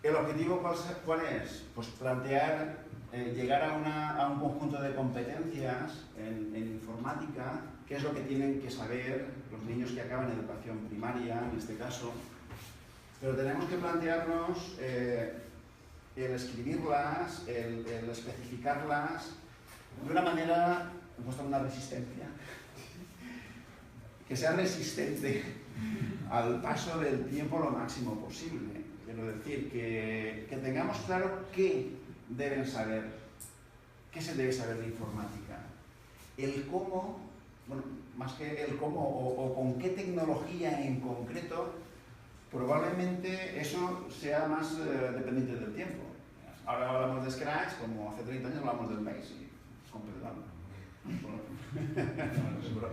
¿El objetivo cuál es? Pues plantear, llegar a un conjunto de competencias en informática, qué es lo que tienen que saber los niños que acaban educación primaria, en este caso. Pero tenemos que plantearnos el escribirlas, el especificarlas de una manera, he puesto una resistencia, que sea resistente al paso del tiempo lo máximo posible. Quiero decir, que tengamos claro qué deben saber, qué se debe saber de informática. El cómo, bueno, más que el cómo o con qué tecnología en concreto, probablemente eso sea más dependiente del tiempo. Ahora hablamos de Scratch, como hace 30 años hablamos del BASIC, completando.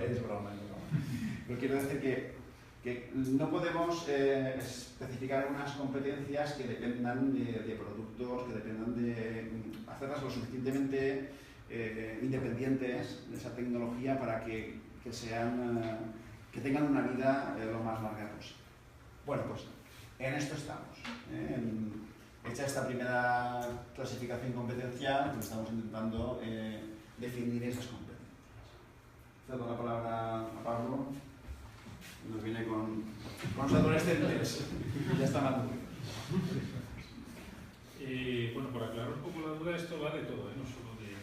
Es broma. Pero quiero decir que no podemos especificar unas competencias que dependan de productos, que dependan de hacerlas lo suficientemente independientes de esa tecnología para que tengan una vida lo más larga posible. Bueno, pues en esto estamos. Hecha esta primera clasificación competencial, pues estamos intentando definir esas competencias. Cedo la palabra a Pablo. Nos viene con los adolescentes. Ya está maduro. Bueno, por aclarar un poco la duda, esto va de todo, no solo de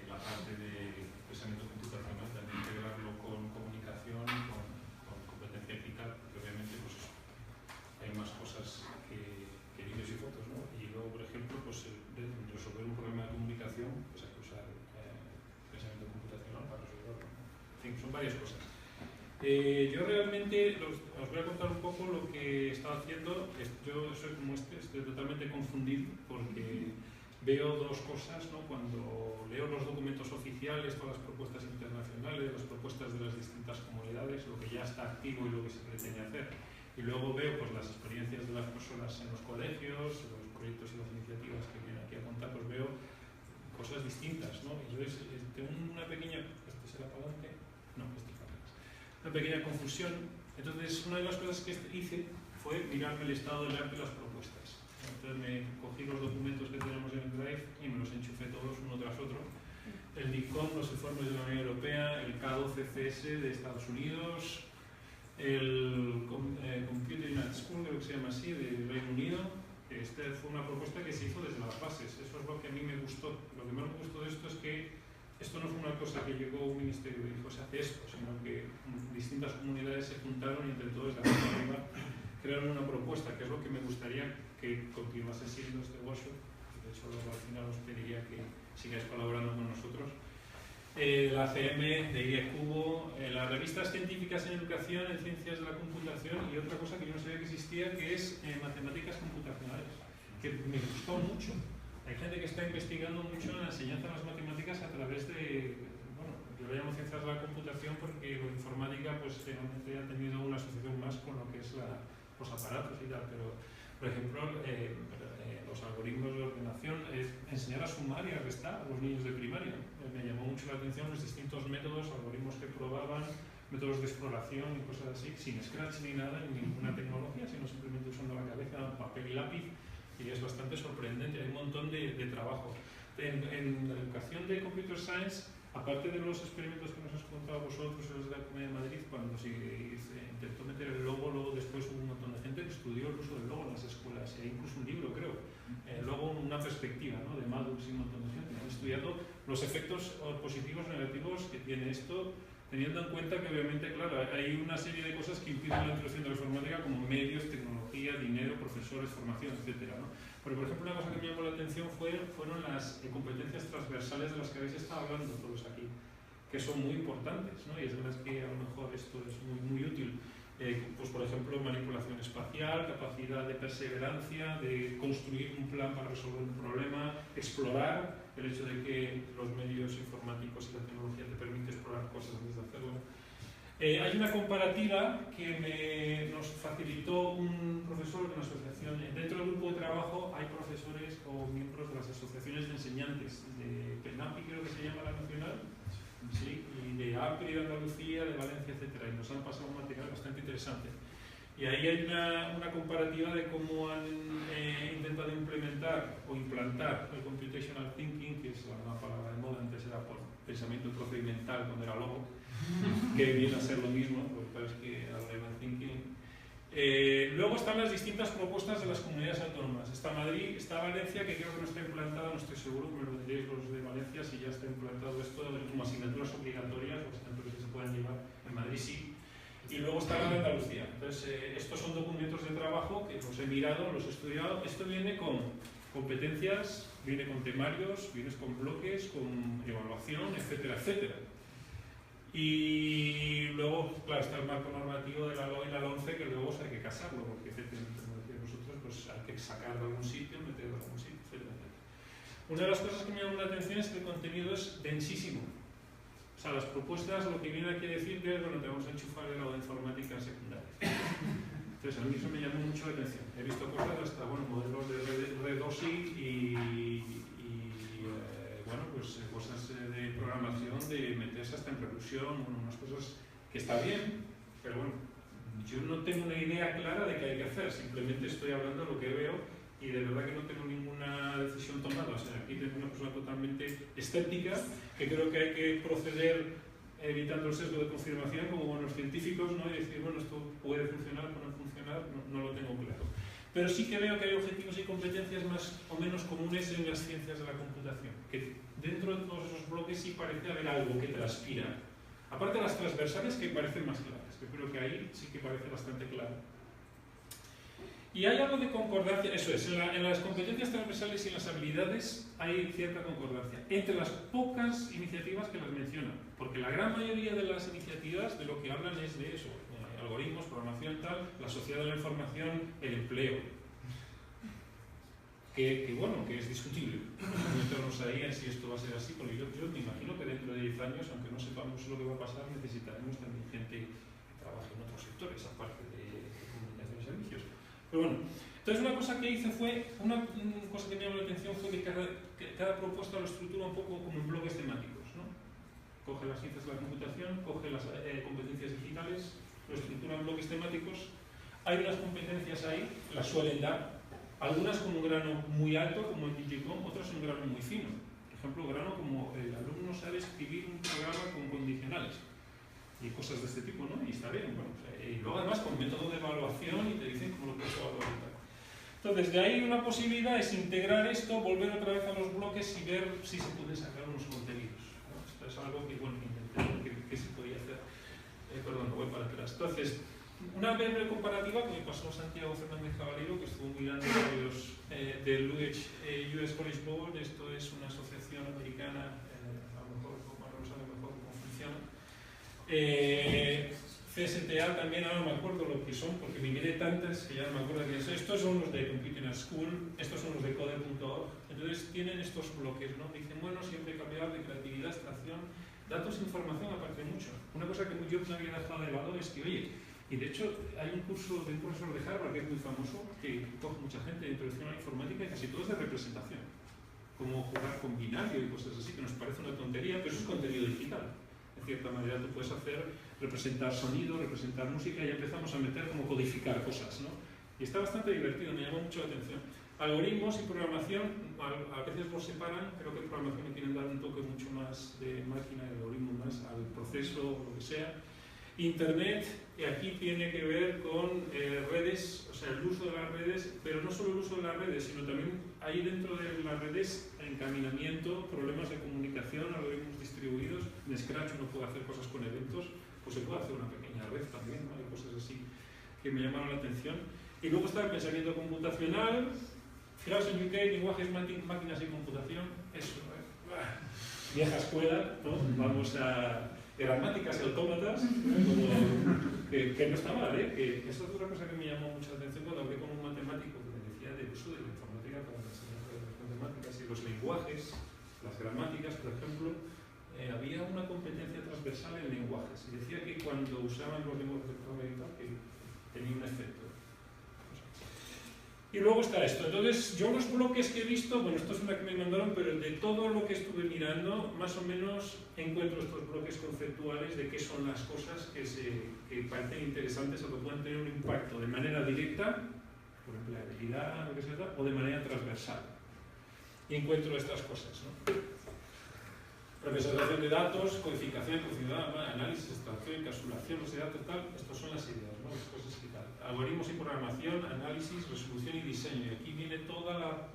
la parte de pensamiento computacional, también integrarlo con comunicación, con competencia digital, porque obviamente pues, hay más cosas que vídeos y fotos, ¿no? Y luego, por ejemplo, pues, resolver un problema de comunicación, pues hay que usar pensamiento computacional para resolverlo, ¿no? En fin, son varias cosas. Yo realmente os voy a contar un poco lo que he estado haciendo. Yo soy como estoy totalmente confundido porque veo dos cosas, ¿no? Cuando leo los documentos oficiales, todas las propuestas internacionales, las propuestas de las distintas comunidades, lo que ya está activo y lo que se pretende hacer. Y luego veo pues, las experiencias de las personas en los colegios, los proyectos y las iniciativas que vienen aquí a contar, pues veo cosas distintas, ¿no? Entonces, tengo una pequeña... ¿Este será para adelante? No, este es para atrás. Una pequeña confusión. Entonces, una de las cosas que hice fue mirarme el estado del arte de las propuestas. Entonces, me cogí los documentos que tenemos en el Drive y me los enchufé todos uno tras otro. El DICOM, los informes de la Unión Europea, el K12CS de Estados Unidos, el Computing at School, creo que se llama así, de Reino Unido, Esta fue una propuesta que se hizo desde las bases, eso es lo que a mí me gustó. Lo que más me gustó de esto es que esto no fue una cosa que llegó un ministerio y dijo se hace esto, sino que distintas comunidades se juntaron y entre todos de alguna manera crearon una propuesta, que es lo que me gustaría que continuase siendo este workshop. De hecho, luego al final os pediría que sigáis colaborando con nosotros. La ACM, de IECUBO, las revistas científicas en educación, en ciencias de la computación y otra cosa que yo no sabía que existía, que es matemáticas computacionales, que me gustó mucho. Hay gente que está investigando mucho en la enseñanza de las matemáticas a través de, bueno, yo lo llamo ciencias de la computación porque la informática pues realmente ha tenido una asociación más con lo que es los aparatos y tal, pero por ejemplo los algoritmos de ordenación, enseñar a sumar y a restar a los niños de primaria. Me llamó mucho la atención los distintos métodos, algoritmos que probaban, métodos de exploración y cosas así, sin Scratch ni nada, ni ninguna tecnología, sino simplemente usando la cabeza, papel y lápiz. Y es bastante sorprendente, hay un montón de trabajo. En la educación de Computer Science, aparte de los experimentos que nos has contado vosotros en los de la Comunidad de Madrid, cuando se intentó meter el logo, luego después hubo un montón de gente que estudió el uso del logo en las escuelas, y hay incluso un libro, creo, luego una perspectiva, ¿no?, de Maddox y un montón de gente. Han estudiado los efectos positivos o negativos que tiene esto, teniendo en cuenta que obviamente, claro, hay una serie de cosas que impiden la introducción de la informática como medios, tecnología, dinero, profesores, formación, etc., ¿no? Pero, por ejemplo, una cosa que me llamó la atención fueron las competencias transversales de las que habéis estado hablando todos aquí, que son muy importantes, ¿no? Y es de las que a lo mejor esto es muy útil. Pues, por ejemplo, manipulación espacial, capacidad de perseverancia, de construir un plan para resolver un problema, explorar, el hecho de que los medios informáticos y la tecnología te permiten explorar cosas antes de hacerlo. Hay una comparativa que nos facilitó un profesor de una asociación. Dentro del grupo de trabajo hay profesores o miembros de las asociaciones de enseñantes, de PENAPI creo que se llama la nacional, sí, y de APRI de Andalucía, de Valencia, etc. Y nos han pasado un material bastante interesante. Y ahí hay una comparativa de cómo han intentado implementar o implantar el computational thinking, que es una palabra de moda, antes era por pensamiento procedimental cuando era logo, que viene a ser lo mismo, lo que pasa es que ahora llaman thinking. Luego están las distintas propuestas de las comunidades autónomas. Está Madrid, está Valencia, que creo que no está implantada, no estoy seguro, me lo diréis los de Valencia si ya está implantado esto como asignaturas obligatorias o asignaturas que se pueden llevar. En Madrid sí. Y luego está la de Andalucía. Entonces, estos son documentos de trabajo que los he mirado, los he estudiado. Esto viene con competencias, viene con temarios, viene con bloques, con evaluación, etcétera, etcétera. Y luego, claro, está el marco normativo de la LOE y la LONCE, que luego hay que casarlo, porque efectivamente, como decíais vosotros, pues hay que sacar de algún sitio, meterlo de algún sitio, etcétera, etcétera. Una de las cosas que me llamó la atención es que el contenido es densísimo. O sea, las propuestas, lo que viene aquí a decir que es, bueno, te vamos a enchufar el grado de informática en secundaria. Entonces, a mí eso me llamó mucho la atención. He visto cosas hasta, bueno, modelos de redoxing y bueno, pues cosas de programación, de meterse hasta en reclusión, unas cosas que está bien, pero bueno, yo no tengo una idea clara de qué hay que hacer, simplemente estoy hablando de lo que veo y de verdad que no tengo ninguna decisión tomada. O sea, aquí tengo una persona totalmente escéptica, que creo que hay que proceder evitando el sesgo de confirmación como buenos científicos, ¿no? Y decir, bueno, esto puede funcionar, puede no funcionar, no lo tengo claro. Pero sí que veo que hay objetivos y competencias más o menos comunes en las ciencias de la computación, que dentro de todos esos bloques sí parece haber algo que transpira. Aparte de las transversales que parecen más claras, que creo que ahí sí que parece bastante claro. Y hay algo de concordancia, eso es, en las competencias transversales y en las habilidades hay cierta concordancia, entre las pocas iniciativas que las mencionan, porque la gran mayoría de las iniciativas de lo que hablan es de eso, algoritmos, programación, tal, la sociedad de la información, el empleo. Que bueno, que es discutible. Meternos ahí en si esto va a ser así, porque yo me imagino que dentro de 10 años, aunque no sepamos lo que va a pasar, necesitaremos también gente que trabaje en otros sectores, aparte de comunicación y servicios. Pero bueno, entonces una cosa que hice fue, una cosa que me llamó la atención fue que cada propuesta lo estructura un poco como en bloques temáticos, ¿no? Coge las ciencias de la computación, coge las competencias digitales, lo estructura en bloques temáticos. Hay unas competencias ahí, las suelen dar, algunas con un grano muy alto, como en Digicom, otras un grano muy fino. Por ejemplo, grano como el alumno sabe escribir un programa con condicionales y cosas de este tipo, ¿no? Y está bien, bueno, y luego además con método de evaluación y te dicen cómo lo puedes evaluar y tal. Entonces, de ahí una posibilidad es integrar esto, volver otra vez a los bloques y ver si se puede sacar unos contenidos, ¿no? Esto es algo que, bueno, intenté que se podía hacer. Perdón, voy para atrás. Entonces, una breve comparativa que me pasó Santiago Fernández Caballero, que estuvo mirando varios del US College Board. Esto es una asociación americana, a lo mejor Marcos sabe mejor cómo funciona. CSTA también, ahora no me acuerdo lo que son, porque me miré tantas que ya no me acuerdo de eso. Estos son los de Computing at School, estos son los de Code.org. Entonces tienen estos bloques, ¿no? Dicen, bueno, siempre hay que hablar de creatividad, abstracción, datos e información, aparte mucho. Una cosa que yo me había dejado de lado es que, oye, y de hecho hay un curso de un profesor de Harvard que es muy famoso, que coge mucha gente de introducción a la informática y casi todo es de representación. Como jugar con binario y cosas así, que nos parece una tontería, pero eso es contenido digital. En cierta manera tú puedes representar sonido, representar música y ya empezamos a meter como codificar cosas, ¿no? Y está bastante divertido, me llamó mucho la atención. Algoritmos y programación, a veces los separan, creo que en programación le quieren dar un toque mucho más de máquina, de algoritmo más al proceso, o lo que sea. Internet, que aquí tiene que ver con redes, o sea, el uso de las redes, pero no solo el uso de las redes, sino también ahí dentro de las redes, encaminamiento, problemas de comunicación, algoritmos distribuidos. En Scratch uno puede hacer cosas con eventos, pues se puede hacer una pequeña red también, ¿no? Hay cosas así que me llamaron la atención. Y luego está el pensamiento computacional. Fijaos en UK, lenguajes, máquinas y computación, eso, vieja escuela, ¿no? Vamos a gramáticas y autómatas, que no está mal, ¿eh? Que esa es otra cosa que me llamó mucha atención cuando hablé con un matemático que me decía del uso de la informática para la enseñanza de las matemáticas y los lenguajes, las gramáticas, por ejemplo. Había una competencia transversal en lenguajes y decía que cuando usaban los lenguajes de programación que tenía un efecto. Y luego está esto. Entonces, yo los bloques que he visto, bueno, esto es una que me mandaron, pero de todo lo que estuve mirando, más o menos encuentro estos bloques conceptuales de qué son las cosas que parecen interesantes o que pueden tener un impacto de manera directa, por empleabilidad, lo que sea, o de manera transversal. Y encuentro estas cosas, ¿no? Representación de datos, codificación, análisis, extracción, encapsulación, los de datos, tal, estas son las ideas, ¿no? Las cosas que tal. Algoritmos y programación, análisis, resolución y diseño. Y aquí viene toda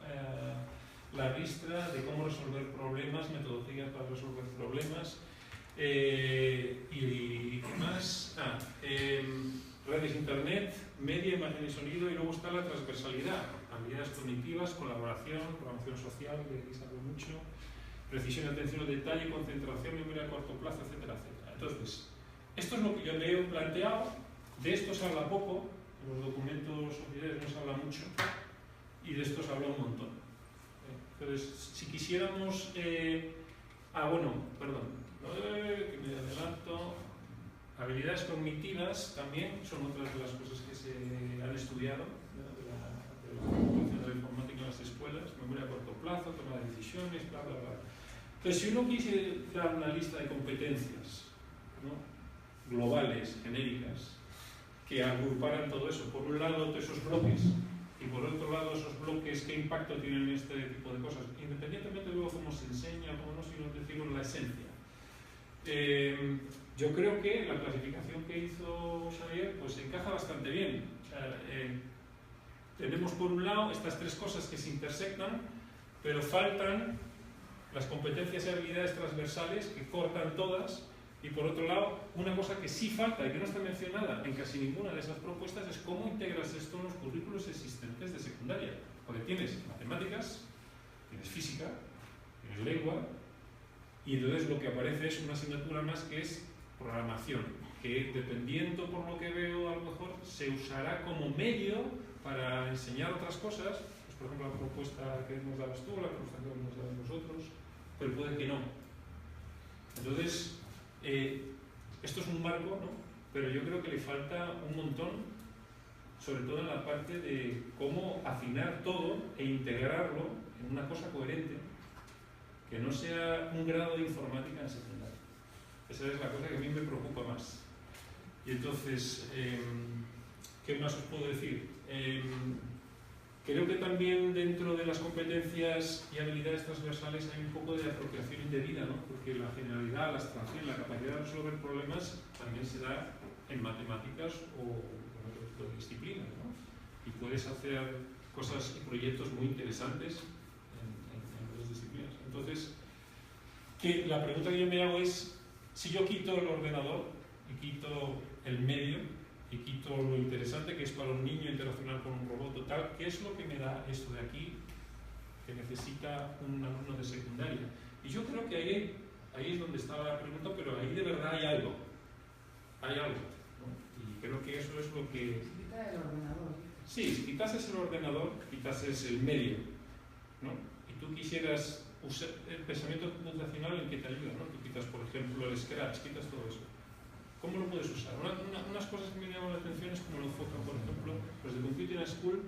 la ristra de cómo resolver problemas, metodologías para resolver problemas. ¿Y qué más? Redes internet, media, imagen y sonido, y luego está la transversalidad. Habilidades cognitivas, colaboración, programación social, que aquí se habla mucho. Precisión, atención al detalle, concentración, memoria a corto plazo, etcétera, etcétera. Entonces, esto es lo que yo le he planteado, de esto se habla poco, en los documentos oficiales no se habla mucho, y de esto se habla un montón. Entonces, si quisiéramos... que me adelanto. Habilidades cognitivas también son otras de las cosas que se han estudiado, ¿no? de la informática en las escuelas, memoria a corto plazo, toma de decisiones, bla, bla, bla. Entonces, si uno quisiera dar una lista de competencias, ¿no? globales, genéricas, que agruparan todo eso, por un lado todos esos bloques, y por otro lado esos bloques, qué impacto tienen este tipo de cosas, independientemente de luego cómo se enseña, cómo no, sino decimos la esencia. Yo creo que la clasificación que hizo Xavier pues encaja bastante bien. O sea, tenemos por un lado estas tres cosas que se intersectan, pero faltan las competencias y habilidades transversales que cortan todas, y por otro lado, una cosa que sí falta y que no está mencionada en casi ninguna de esas propuestas es cómo integras esto en los currículos existentes de secundaria. Porque tienes matemáticas, tienes física, tienes lengua, y entonces lo que aparece es una asignatura más que es programación, que dependiendo por lo que veo a lo mejor se usará como medio para enseñar otras cosas, pues por ejemplo la propuesta que nos dabas tú, la propuesta que nos dabas nosotros, pero puede que no. Entonces, esto es un marco, ¿no? Pero yo creo que le falta un montón, sobre todo en la parte de cómo afinar todo e integrarlo en una cosa coherente, que no sea un grado de informática en secundaria. Esa es la cosa que a mí me preocupa más. Y entonces, ¿qué más os puedo decir? Creo que también dentro de las competencias y habilidades transversales hay un poco de apropiación indebida, ¿no? Porque la generalidad, la abstracción, la capacidad de resolver problemas también se da en matemáticas o en otras disciplinas, ¿no? Y puedes hacer cosas y proyectos muy interesantes en las disciplinas. Entonces, la pregunta que yo me hago es, si yo quito el ordenador y quito el medio y quito lo interesante que es para un niño interaccionar con un robot o tal, ¿qué es lo que me da esto de aquí que necesita un alumno de secundaria? Y yo creo que ahí es donde está la pregunta, pero ahí de verdad hay algo. Hay algo, ¿no? Y creo que eso es lo que... Quita el ordenador. Sí, si quitases el ordenador, quitases el medio, ¿no? Y tú quisieras usar el pensamiento computacional en que te ayuda, ¿no? Tú quitas, por ejemplo, el Scratch, quitas todo eso. ¿Cómo lo puedes usar? Unas cosas que me llaman la atención es cómo lo enfocan, por ejemplo, los de Computing School,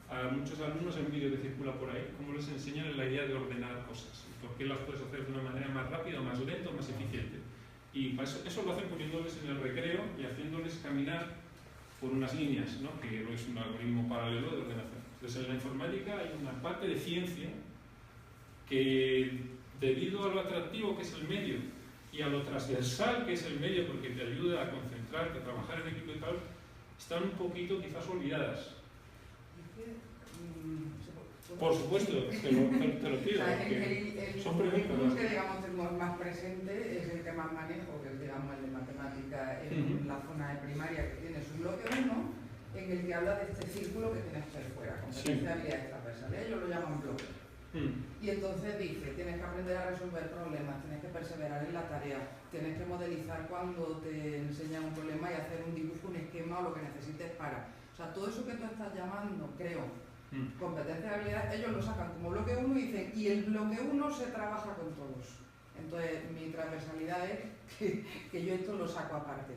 a muchos alumnos en un vídeo que circula por ahí, cómo les enseñan la idea de ordenar cosas, y por qué las puedes hacer de una manera más rápida, más lenta, más eficiente. Y eso lo hacen poniéndoles en el recreo y haciéndoles caminar por unas líneas, ¿no? Que no es un algoritmo paralelo de ordenación. Entonces, en la informática hay una parte de ciencia que, debido a lo atractivo que es el medio y a lo transversal que es el medio, porque te ayuda a concentrarte, a trabajar en equipo y tal, están un poquito quizás olvidadas. Por supuesto, te lo pido. O sea, el son currículum que digamos tenemos más presente es el que más manejo, que es digamos el de matemática en la zona de primaria, que tiene su bloque 1, en el que habla de este círculo que tienes que hacer fuera, competencia, habilidades transversales, ellos lo llaman bloque. Y entonces dice, tienes que aprender a resolver problemas, tienes que perseverar en la tarea, tienes que modelizar cuando te enseñan un problema y hacer un dibujo, un esquema o lo que necesites para. O sea, todo eso que tú estás llamando, creo, competencia de habilidad, ellos lo sacan como bloque 1 y dicen, y el bloque 1 se trabaja con todos. Entonces, mi transversalidad es que yo esto lo saco aparte.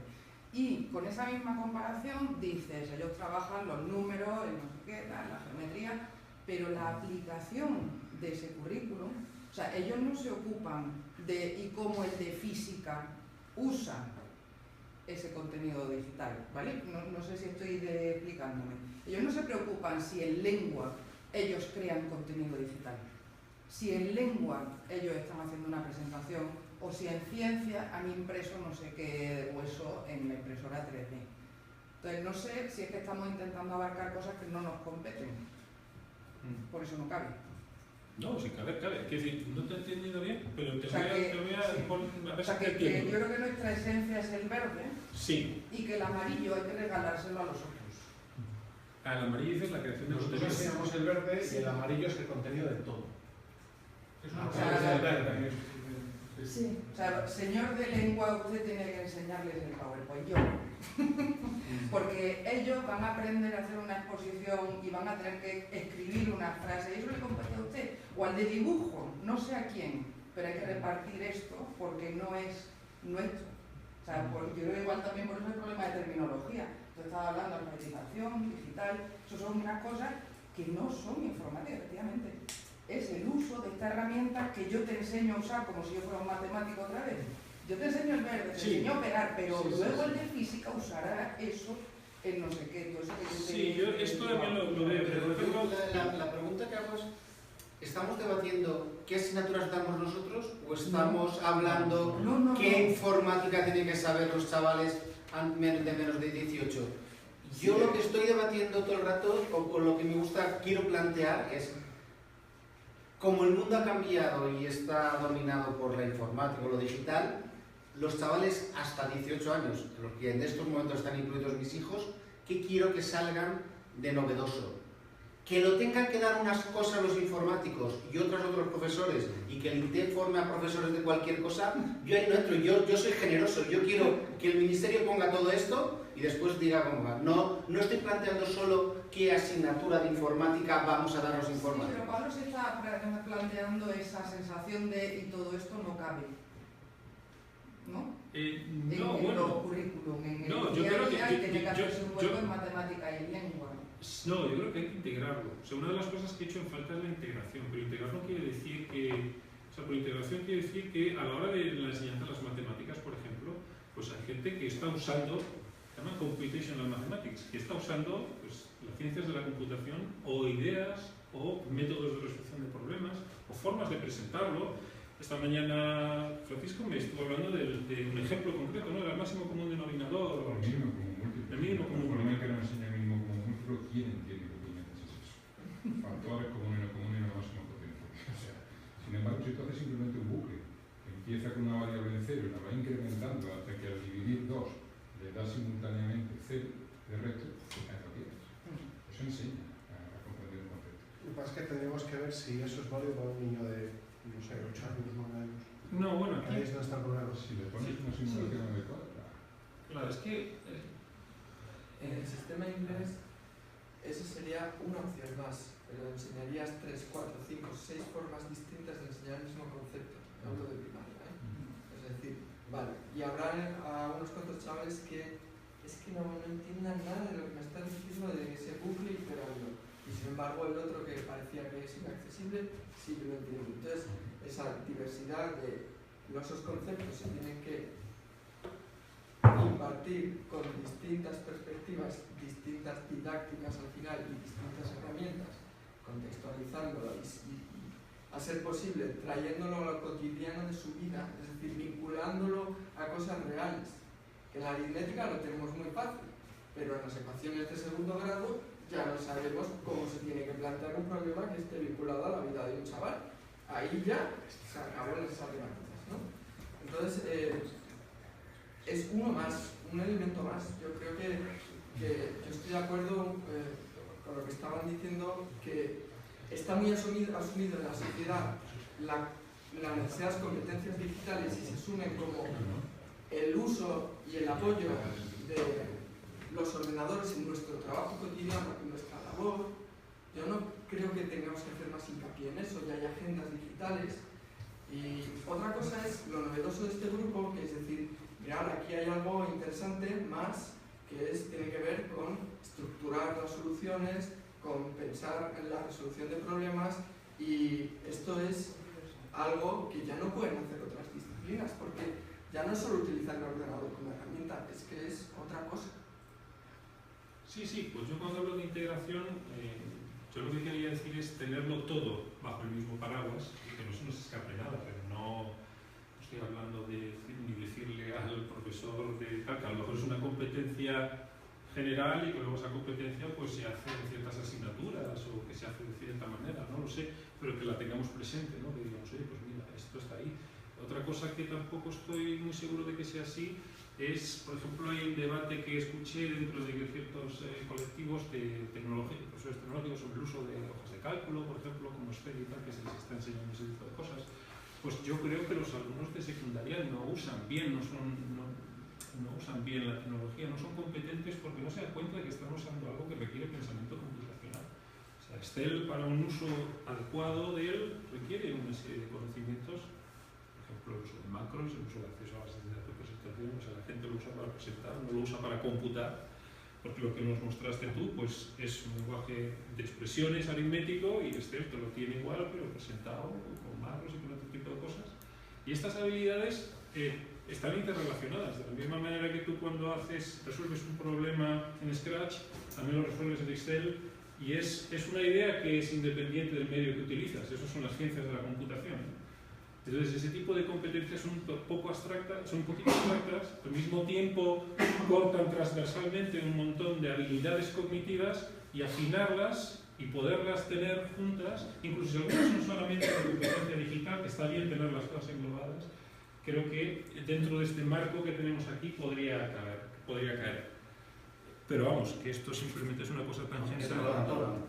Y con esa misma comparación dices, ellos trabajan los números, el no sé qué, la geometría, pero la aplicación de ese currículum, o sea, ellos no se ocupan de y cómo el de física usa ese contenido digital, ¿vale? No sé si estoy explicándome. Ellos no se preocupan si en lengua ellos crean contenido digital, si en lengua ellos están haciendo una presentación o si en ciencia han impreso no sé qué hueso en la impresora 3D. Entonces no sé si es que estamos intentando abarcar cosas que no nos competen, por eso no cabe. No, sí, cabe. Es decir, no te he entendido bien, pero te O sea voy a ver o sea, si te que entiendo. yo creo que nuestra esencia es el verde, Sí. y que el amarillo hay que regalárselo a los otros. El amarillo dices la creación de Nosotros contenido. enseñamos el verde y el amarillo es el contenido de todo. Es una O sea, cosa del verde. Sí. O sea, señor de lengua, usted tiene que enseñarles el PowerPoint, yo. Porque ellos van a aprender a hacer una exposición y van a tener que escribir una frase, y eso le compete a usted. O al de dibujo, no sé a quién, pero hay que repartir esto porque no es nuestro. O sea, yo creo igual también por eso el problema de terminología. Usted estaba hablando de alfabetización, digital, eso son unas cosas que no son informática, efectivamente. Es el uso de esta herramienta que yo te enseño a usar como si yo fuera un matemático otra vez. Yo te enseño el verde, te enseño a operar, pero luego el de física usará eso en no sé qué, todo eso que yo te... Sí, yo esto también lo veo. Pero la pregunta que hago es, ¿estamos debatiendo qué asignaturas damos nosotros o estamos hablando qué informática tienen que saber los chavales de menos de 18? Yo lo que estoy debatiendo todo el rato, o lo que me gusta, quiero plantear es, como el mundo ha cambiado y está dominado por la informática o lo digital, los chavales hasta 18 años, en los que en estos momentos están incluidos mis hijos, ¿qué quiero que salgan de novedoso? Que lo tengan que dar unas cosas los informáticos y otros profesores, y que el INTEF forme a profesores de cualquier cosa, yo ahí no entro, yo soy generoso, yo quiero que el ministerio ponga todo esto y después diga cómo va. No estoy planteando solo qué asignatura de informática vamos a dar los informáticos. Sí, pero Pablo se está planteando esa sensación de y todo esto no cabe, ¿no? No, en bueno. los currículum, en el No, yo día creo a día, que y tiene que hacerse un hueco yo- en matemática y en lengua. No, yo creo que hay que integrarlo. O sea, una de las cosas que he hecho en falta es la integración, pero integrar no quiere decir que... O sea, por integración quiere decir que a la hora de la enseñanza de las matemáticas, por ejemplo, pues hay gente que está usando, se llama Computational Mathematics, que está usando pues, las ciencias de la computación o ideas o métodos de resolución de problemas o formas de presentarlo. Esta mañana Francisco me estuvo hablando de un ejemplo concreto, ¿no? Del máximo común denominador. El mínimo común múltiplo. El mínimo común El problema es que múltiplo. no enseña el mínimo común múltiplo, ¿quién entiende que tiene que hacer eso? puedas simultáneamente hacer de reto que cada día. Eso enseña a comprender un concepto. Lo que pasa es que tendríamos que ver si eso es válido para un niño de, no sé, 8 años, 9 años. No, bueno, aquí... Ahí es donde está el problema. Si le pones una simulación adecuada. Claro, es que... En el sistema inglés, eso sería una opción más, pero enseñarías 3, 4, 5, 6 formas distintas de enseñar el mismo concepto en auto de primaria. Es decir, vale, y habrá a unos cuantos chavales que es que no entiendan nada de lo que me estás diciendo de ese bucle iterando. Y sin embargo el otro que parecía que es inaccesible, sí que lo entiende. Entonces, esa diversidad de esos conceptos se tienen que impartir con distintas perspectivas, distintas didácticas al final y distintas herramientas, contextualizándolo y a ser posible trayéndolo a lo cotidiano de su vida, es decir, vinculándolo a cosas reales. Que en la aritmética lo tenemos muy fácil, pero en las ecuaciones de segundo grado ya no sabemos cómo se tiene que plantear un problema que esté vinculado a la vida de un chaval. Ahí ya se acabó las matemáticas, ¿no? Entonces, es uno más, un elemento más. Yo creo que yo estoy de acuerdo con lo que estaban diciendo, que está muy asumido en la sociedad la necesidad de las competencias digitales y se asumen como el uso y el apoyo de los ordenadores en nuestro trabajo cotidiano, en nuestra labor. Yo no creo que tengamos que hacer más hincapié en eso, ya hay agendas digitales. Y otra cosa es lo novedoso de este grupo, que es decir, mirad, aquí hay algo interesante más, que tiene que ver con estructurar las soluciones, con pensar en la resolución de problemas, y esto es algo que ya no pueden hacer otras disciplinas, porque ya no es solo utilizar el ordenador como herramienta, es que es otra cosa. Sí, pues yo cuando hablo de integración, yo lo que quería decir es tenerlo todo bajo el mismo paraguas y que no se nos escape nada, pero no estoy hablando de ni decirle al profesor de tal, que a lo mejor es una competencia general y que luego esa competencia pues se hace en ciertas asignaturas o que se hace de cierta manera, no lo sé, pero que la tengamos presente, ¿no? Que digamos, oye, pues mira, esto está ahí. Otra cosa que tampoco estoy muy seguro de que sea así es, por ejemplo, hay un debate que escuché dentro de ciertos colectivos de profesores tecnológicos sobre el uso de hojas de cálculo, por ejemplo, como Esfera y tal, que se les está enseñando ese tipo de cosas. Pues yo creo que los alumnos de secundaria no usan bien, no usan bien la tecnología, no son competentes porque no se dan cuenta de que están usando algo que requiere pensamiento computacional. O sea, Excel, para un uso adecuado de él, requiere una serie de conocimientos, por ejemplo, el uso de macros, el uso de acceso a bases de datos de presentación. O sea, la gente lo usa para presentar, no lo usa para computar, porque lo que nos mostraste tú pues, es un lenguaje de expresiones aritmético y Excel te lo tiene igual, pero presentado con macros y con otro tipo de cosas. Y estas habilidades están interrelacionadas, de la misma manera que tú cuando resuelves un problema en Scratch, también lo resuelves en Excel, y es una idea que es independiente del medio que utilizas. Esas son las ciencias de la computación. Entonces, ese tipo de competencias son un poquito abstractas, al mismo tiempo cortan transversalmente un montón de habilidades cognitivas y afinarlas y poderlas tener juntas, incluso si algunas son solamente de competencia digital, que está bien tener las cosas englobadas, creo que dentro de este marco que tenemos aquí podría caer. Pero vamos, que esto simplemente es una cosa tan general.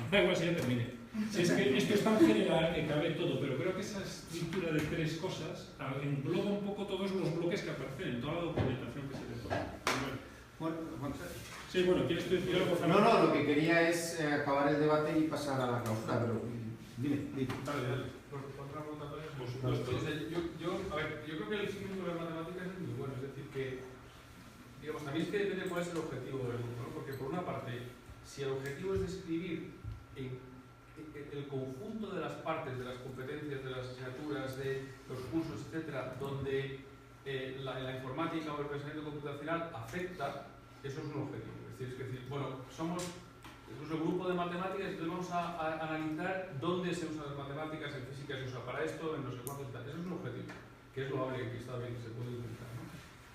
Da igual si ya termine. Si es que esto es tan general que cabe todo, pero creo que esa estructura de tres cosas engloba un poco todos los bloques que aparecen en toda la documentación que se le pone. Sí, bueno, ¿quieres decir algo? No, lo que quería es acabar el debate y pasar a la clausura, pero dime. Dale. Otra pregunta, por supuesto. Yo creo que el círculo de matemáticas es muy bueno, es decir, que, digamos, también es que depende cuál es el objetivo del grupo, ¿no? Porque por una parte, si el objetivo es describir el conjunto de las partes, de las competencias, de las asignaturas, de los cursos, etcétera, donde la informática o el pensamiento computacional afecta, eso es un objetivo. Es decir, bueno, somos el grupo de matemáticas y entonces vamos a analizar dónde se usan las matemáticas, en física se usa para esto, en no sé cuántos, etc. Eso es un objetivo, que es loable, que está bien, que se puede utilizar, ¿no?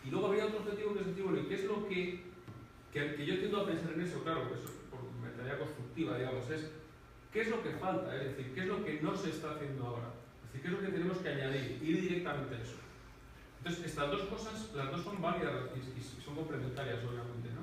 Y luego habría otro objetivo que es decir, bueno, ¿y qué es lo que yo tiendo a pensar en eso? Claro, pues por mentalidad constructiva, digamos, es ¿qué es lo que falta? Es decir, ¿qué es lo que no se está haciendo ahora? Es decir, ¿qué es lo que tenemos que añadir? Ir directamente a eso. Entonces, estas dos cosas, las dos son válidas y son complementarias, obviamente, ¿no?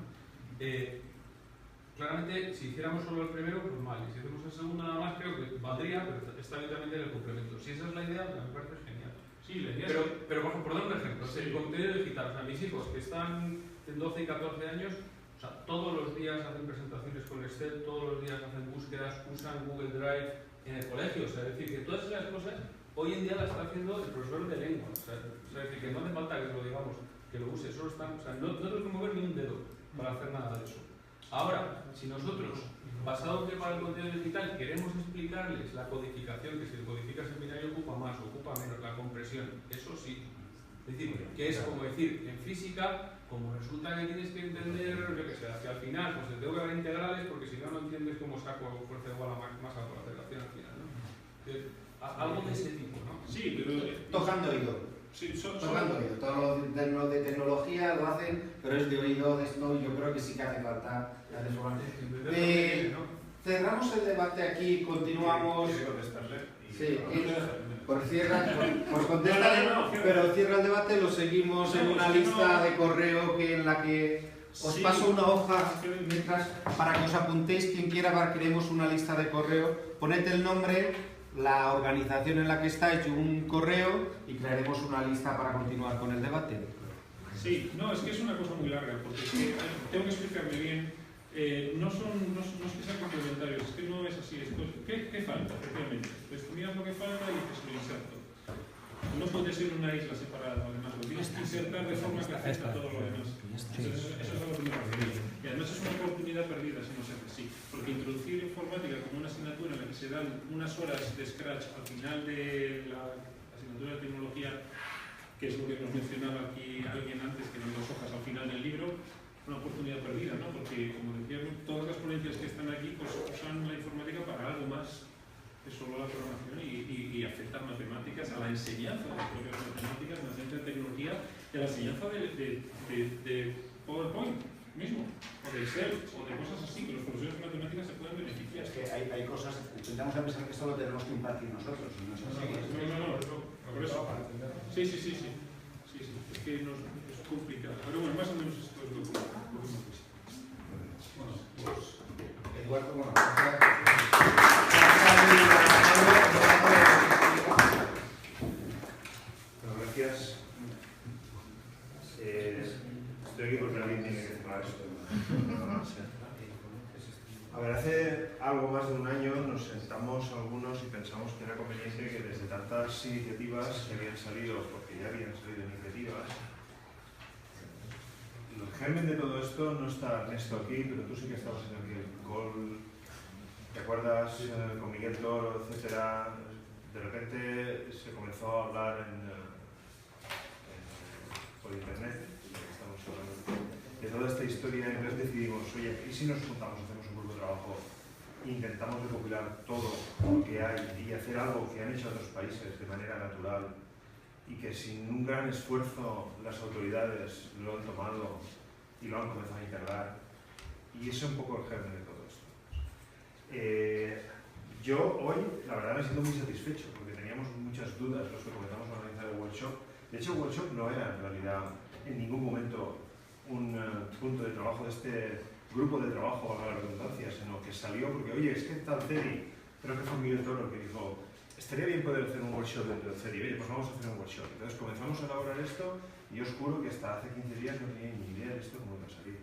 Claramente, si hiciéramos solo el primero, pues mal. Y si hacemos el segundo nada más, creo que valdría, pero está bien también el complemento. Si esa es la idea, me parece genial. Sí, la idea pero por dar un ejemplo, sí. el contenido digital, o sea, mis hijos que están en 12 y 14 años, o sea, todos los días hacen presentaciones con Excel, todos los días hacen búsquedas, usan Google Drive en el colegio, o sea, es decir, que todas esas cosas hoy en día las está haciendo el profesor de lengua, o sea, es decir, que no hace falta que lo digamos, que lo use, solo están, o sea, no tengo que mover ni un dedo para hacer nada de eso. Ahora, si nosotros, basado en que para el contenido digital queremos explicarles la codificación, que si el codificas en binario ocupa más o ocupa menos, la compresión, eso sí. Es decir, que es como decir, en física, como resulta que tienes que entender, yo que sé, hacia el final, pues te tengo que dar integrales, porque si no, no entiendes cómo saco fuerza igual a masa por la aceleración al final, ¿no? Algo de ese tipo, ¿no? Sí, pero... Tocando oído. Sí, tocando oído. Todo lo de tecnología lo hacen, pero es de oído, de esto, yo creo que sí que hace falta. Cerramos el debate aquí, continuamos. Sí, pues contéstale, pero cierra el debate, lo seguimos en una lista de correo en la que os paso una hoja mientras para que os apuntéis quien quiera, para que creemos una lista de correo. Poned el nombre, la organización en la que estáis y un correo y crearemos una lista para continuar con el debate. Sí, no, es que es una cosa muy larga, porque es que tengo que explicarme bien. No es que sean complementarios, es que no es así. ¿Qué falta, efectivamente? Pues miras lo que falta y dices lo inserto. No puede ser una isla separada, además, lo tienes que insertar de forma que afecta a todo lo demás. Eso es algo que me parece. Y además es una oportunidad perdida si no se hace así. Porque introducir informática como una asignatura en la que se dan unas horas de Scratch al final de la asignatura de tecnología, que es lo que nos mencionaba aquí alguien antes, que en 2 hojas al final del libro, una oportunidad perdida, ¿no? Porque, como decía, todas las ponencias que están aquí pues, usan la informática para algo más que solo la programación y afectan matemáticas, a la enseñanza de las propias matemáticas, a la enseñanza de tecnología y a la enseñanza de PowerPoint mismo, o de Excel, o de cosas así, que los profesores de matemáticas se pueden beneficiar. Es que hay cosas, intentamos a pensar que esto lo tenemos que impartir nosotros, no es así. No, por eso. Sí, es que es complicado, pero bueno, más o menos esto es lo que hemos visto. Bueno, pues Eduardo, bueno, gracias. Estoy aquí porque alguien tiene que cerrar esto. A ver, hace algo más de un año nos sentamos algunos y pensamos que era conveniente que desde tantas iniciativas que habían salido, porque ya habían salido iniciativas, el germen de todo esto no está Ernesto aquí, pero tú sí que estabas en aquel call, ¿te acuerdas? Con Miguel Toro, etcétera. De repente se comenzó a hablar por internet, estamos hablando de toda esta historia, y entonces decidimos, oye, ¿y si nos juntamos, hacemos un grupo de trabajo e intentamos recopilar todo lo que hay y hacer algo que han hecho otros países de manera natural y que sin un gran esfuerzo las autoridades lo han tomado y lo han comenzado a integrar? Y eso es un poco el germen de todo esto. Yo hoy, la verdad, me siento muy satisfecho porque teníamos muchas dudas los que comenzamos a organizar el workshop. De hecho, el workshop no era en realidad en ningún momento un punto de trabajo de este grupo de trabajo, a la redundancia, sino que salió porque, oye, es que tal CEDI, creo que fue Miguel Toro que dijo, estaría bien poder hacer un workshop dentro del CEDI, oye, pues vamos a hacer un workshop. Entonces comenzamos a elaborar esto y yo os juro que hasta hace 15 días no tenía ni idea de esto cómo iba a salir.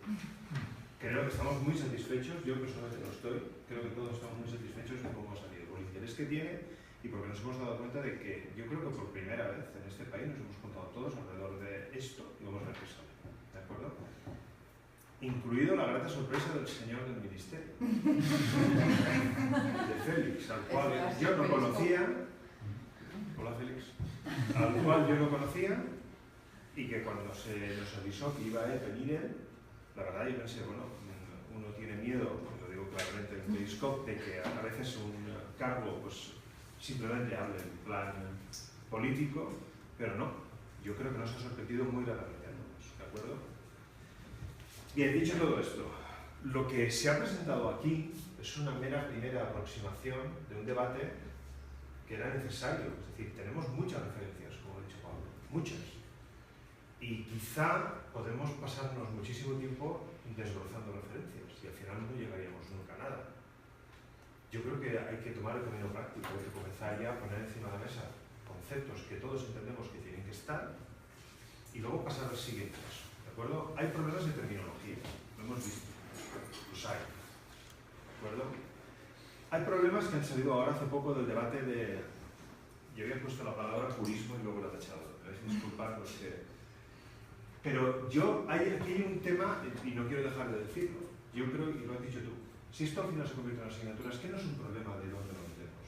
Creo que estamos muy satisfechos, yo personalmente lo estoy, creo que todos estamos muy satisfechos de cómo ha salido, por el interés que tiene y porque nos hemos dado cuenta de que yo creo que por primera vez en este país nos hemos juntado todos alrededor de esto y vamos a ver qué sale, ¿de acuerdo? Incluido la grata sorpresa del señor del ministerio, de Félix, al cual yo no conocía, hola Félix, al cual yo no conocía y que cuando se nos avisó que iba a venir él, la verdad yo pensé, bueno, uno tiene miedo, lo digo claramente en Periscope, de que a veces un cargo pues simplemente hable en plan político, pero no, yo creo que nos ha sorprendido muy gratamente a todos, ¿de acuerdo? Bien, dicho todo esto, lo que se ha presentado aquí es una mera primera aproximación de un debate que era necesario, es decir, tenemos muchas referencias, como ha dicho Pablo, muchas. Y quizá podemos pasarnos muchísimo tiempo desbrozando referencias y al final no llegaríamos nunca a nada. Yo creo que hay que tomar el camino práctico, hay que comenzar ya a poner encima de la mesa conceptos que todos entendemos que tienen que estar y luego pasar al siguiente paso. ¿De acuerdo? Hay problemas de terminología, lo hemos visto, los hay. ¿De acuerdo? Hay problemas que han salido ahora hace poco del debate de... Yo había puesto la palabra purismo y luego la he tachado. Disculpad los que... Pero aquí hay un tema, y no quiero dejar de decirlo, yo creo, y lo has dicho tú, si esto al final se convierte en una asignatura, es que no es un problema de dónde lo metemos,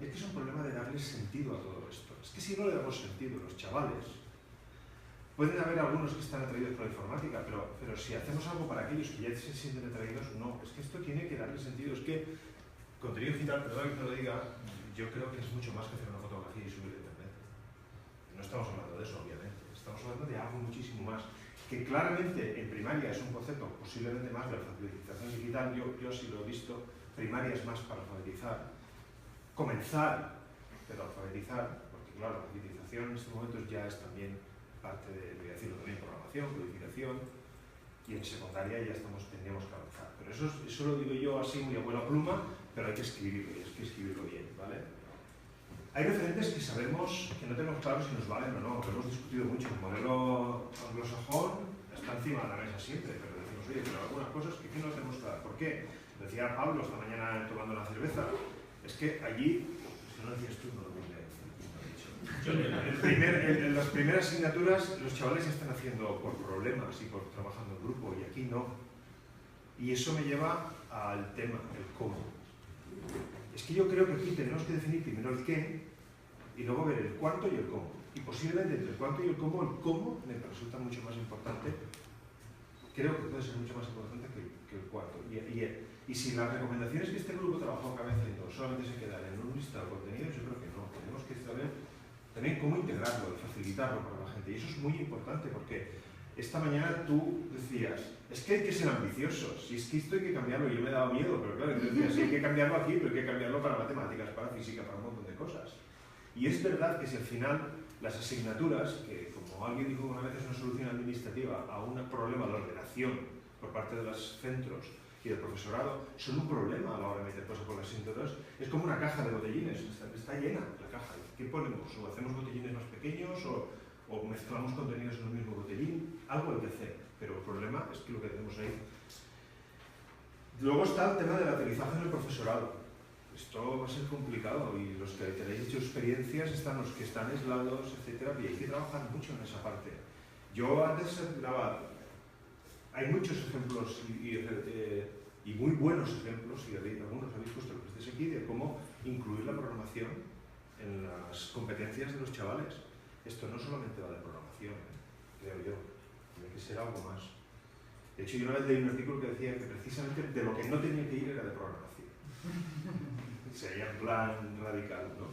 es que es un problema de darle sentido a todo esto. Es que si no le damos sentido, los chavales, pueden haber algunos que están atraídos por la informática, pero si hacemos algo para aquellos que ya se sienten atraídos, no, es que esto tiene que darle sentido. Es que contenido digital, perdón que te lo diga, yo creo que es mucho más que hacer una fotografía y subirla a internet. No estamos hablando de eso, obviamente. Estamos hablando de algo muchísimo más, que claramente en primaria es un concepto posiblemente más de alfabetización digital. Yo así lo he visto, primaria es más para alfabetizar, comenzar, pero alfabetizar, porque claro, la alfabetización en estos momentos ya es también parte de, voy a decirlo también, programación, codificación, y en secundaria ya tendríamos que avanzar. Pero eso lo digo yo así muy a buena pluma, pero hay que escribirlo, y hay que escribirlo bien, ¿vale? Hay referentes que sabemos que no tenemos claro si nos valen o no, lo hemos discutido mucho. El modelo anglosajón está encima de la mesa siempre, pero decimos, oye, pero algunas cosas que no tenemos claras. ¿Por qué? Decía Pablo esta mañana tomando una cerveza, es que allí, si no decías tú, no lo he dicho. En las primeras asignaturas los chavales ya están haciendo por problemas y por trabajando en grupo, y aquí no. Y eso me lleva al tema, el cómo. Es que yo creo que aquí tenemos que definir primero el qué y luego ver el cuánto y el cómo. Y posiblemente entre el cuánto y el cómo me resulta mucho más importante, creo que puede ser mucho más importante que el cuánto. Y si las recomendaciones que este grupo trabajó cabeza y todo solamente se quedan en un listado de contenidos, yo creo que no. Tenemos que saber también cómo integrarlo y facilitarlo para la gente. Y eso es muy importante porque esta mañana tú decías, es que hay que ser ambiciosos, si es que esto hay que cambiarlo, yo me he dado miedo, pero claro, yo decía, sí, hay que cambiarlo aquí, pero hay que cambiarlo para matemáticas, para física, para un montón de cosas. Y es verdad que si al final las asignaturas, que como alguien dijo una vez es una solución administrativa a un problema de ordenación por parte de los centros y del profesorado, son un problema a la hora de meter cosas por las asignaturas, es como una caja de botellines, está llena la caja. ¿Qué ponemos? O hacemos botellines más pequeños o mezclamos contenidos en un mismo botellín, algo hay que hacer, pero el problema es que lo que tenemos ahí. Luego está el tema del aterrizaje en el profesorado. Esto va a ser complicado y los que tenéis hecho experiencias están los que están aislados, etcétera, y hay que trabajar mucho en esa parte. Yo antes grababa, hay muchos ejemplos y muy buenos ejemplos, y algunos habéis puesto lo que estéis aquí, de cómo incluir la programación en las competencias de los chavales. Esto no solamente va de programación, creo yo, tiene que ser algo más. De hecho, yo una vez leí un artículo que decía que precisamente de lo que no tenía que ir era de programación. Sería en plan radical, ¿no?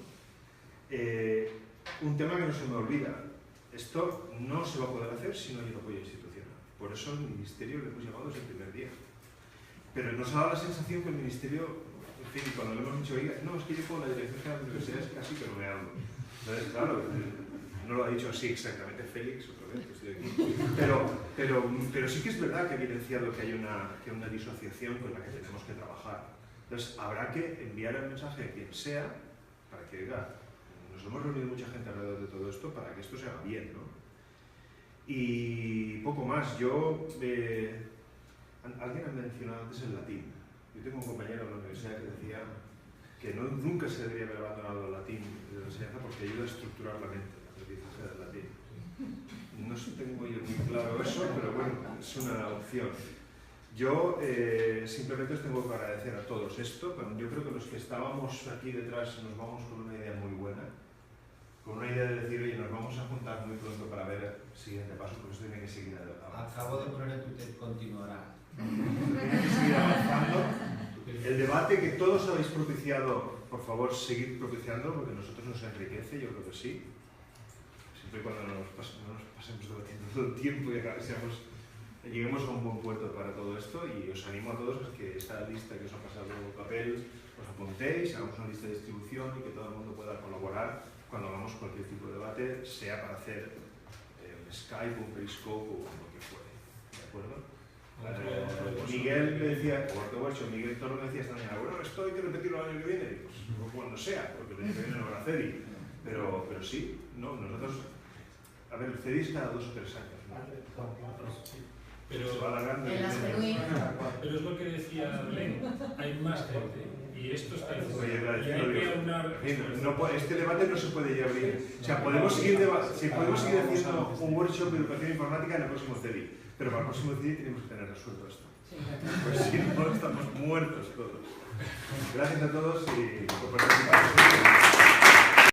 Un tema que no se me olvida. Esto no se va a poder hacer si no hay un apoyo institucional. Por eso el Ministerio le hemos llamado desde el primer día. Pero nos ha dado la sensación que el Ministerio, en fin, cuando le hemos dicho, oiga, no, es que yo con la Dirección General de Universidades casi que no me hablo. Entonces, claro, no lo ha dicho así exactamente Félix, otra vez que estoy aquí, pero sí que es verdad que ha evidenciado que hay una disociación con la que tenemos que trabajar. Entonces, habrá que enviar el mensaje a quien sea para que diga, nos hemos reunido mucha gente alrededor de todo esto para que esto se haga bien, ¿no? Y poco más. Alguien ha mencionado antes el latín. Yo tengo un compañero en la universidad que decía que nunca se debería haber abandonado el latín de la enseñanza porque ayuda a estructurar la mente, el aprendizaje del latín. No tengo yo muy claro eso, pero bueno, es una opción. Yo simplemente os tengo que agradecer a todos esto, pero yo creo que los que estábamos aquí detrás nos vamos con una idea muy buena, con una idea de decir, oye, nos vamos a juntar muy pronto para ver el siguiente paso, porque esto tiene que seguir avanzando. Acabo de poner en Twitter, continuará. Tiene que seguir avanzando. El debate que todos habéis propiciado, por favor, seguid propiciando, porque a nosotros nos enriquece, yo creo que sí. Siempre y cuando no nos pasemos debatiendo todo el tiempo y lleguemos a un buen puerto para todo esto, y os animo a todos a que esta lista que os ha pasado en papel os apuntéis, hagamos una lista de distribución y que todo el mundo pueda colaborar cuando hagamos cualquier tipo de debate, sea para hacer Skype, un Periscope o lo que fuere. ¿De acuerdo? Miguel me decía, Miguel Toro me decía esta mañana, bueno, esto hay que repetirlo el año que viene, pues cuando sea, porque el año que viene no van a hacer, pero sí, no, nosotros, a ver, el CEDIS cada 2 o 3 años, ¿no? Pero, se va alargando. Pero es lo que decía Belén, hay más gente y esto está este debate no se puede ya abrir. O sea, podemos seguir haciendo un workshop de educación informática en el próximo CEDI, pero para el próximo CEDI tenemos que tener resuelto esto. Pues si no, estamos muertos todos. Gracias a todos y por participar.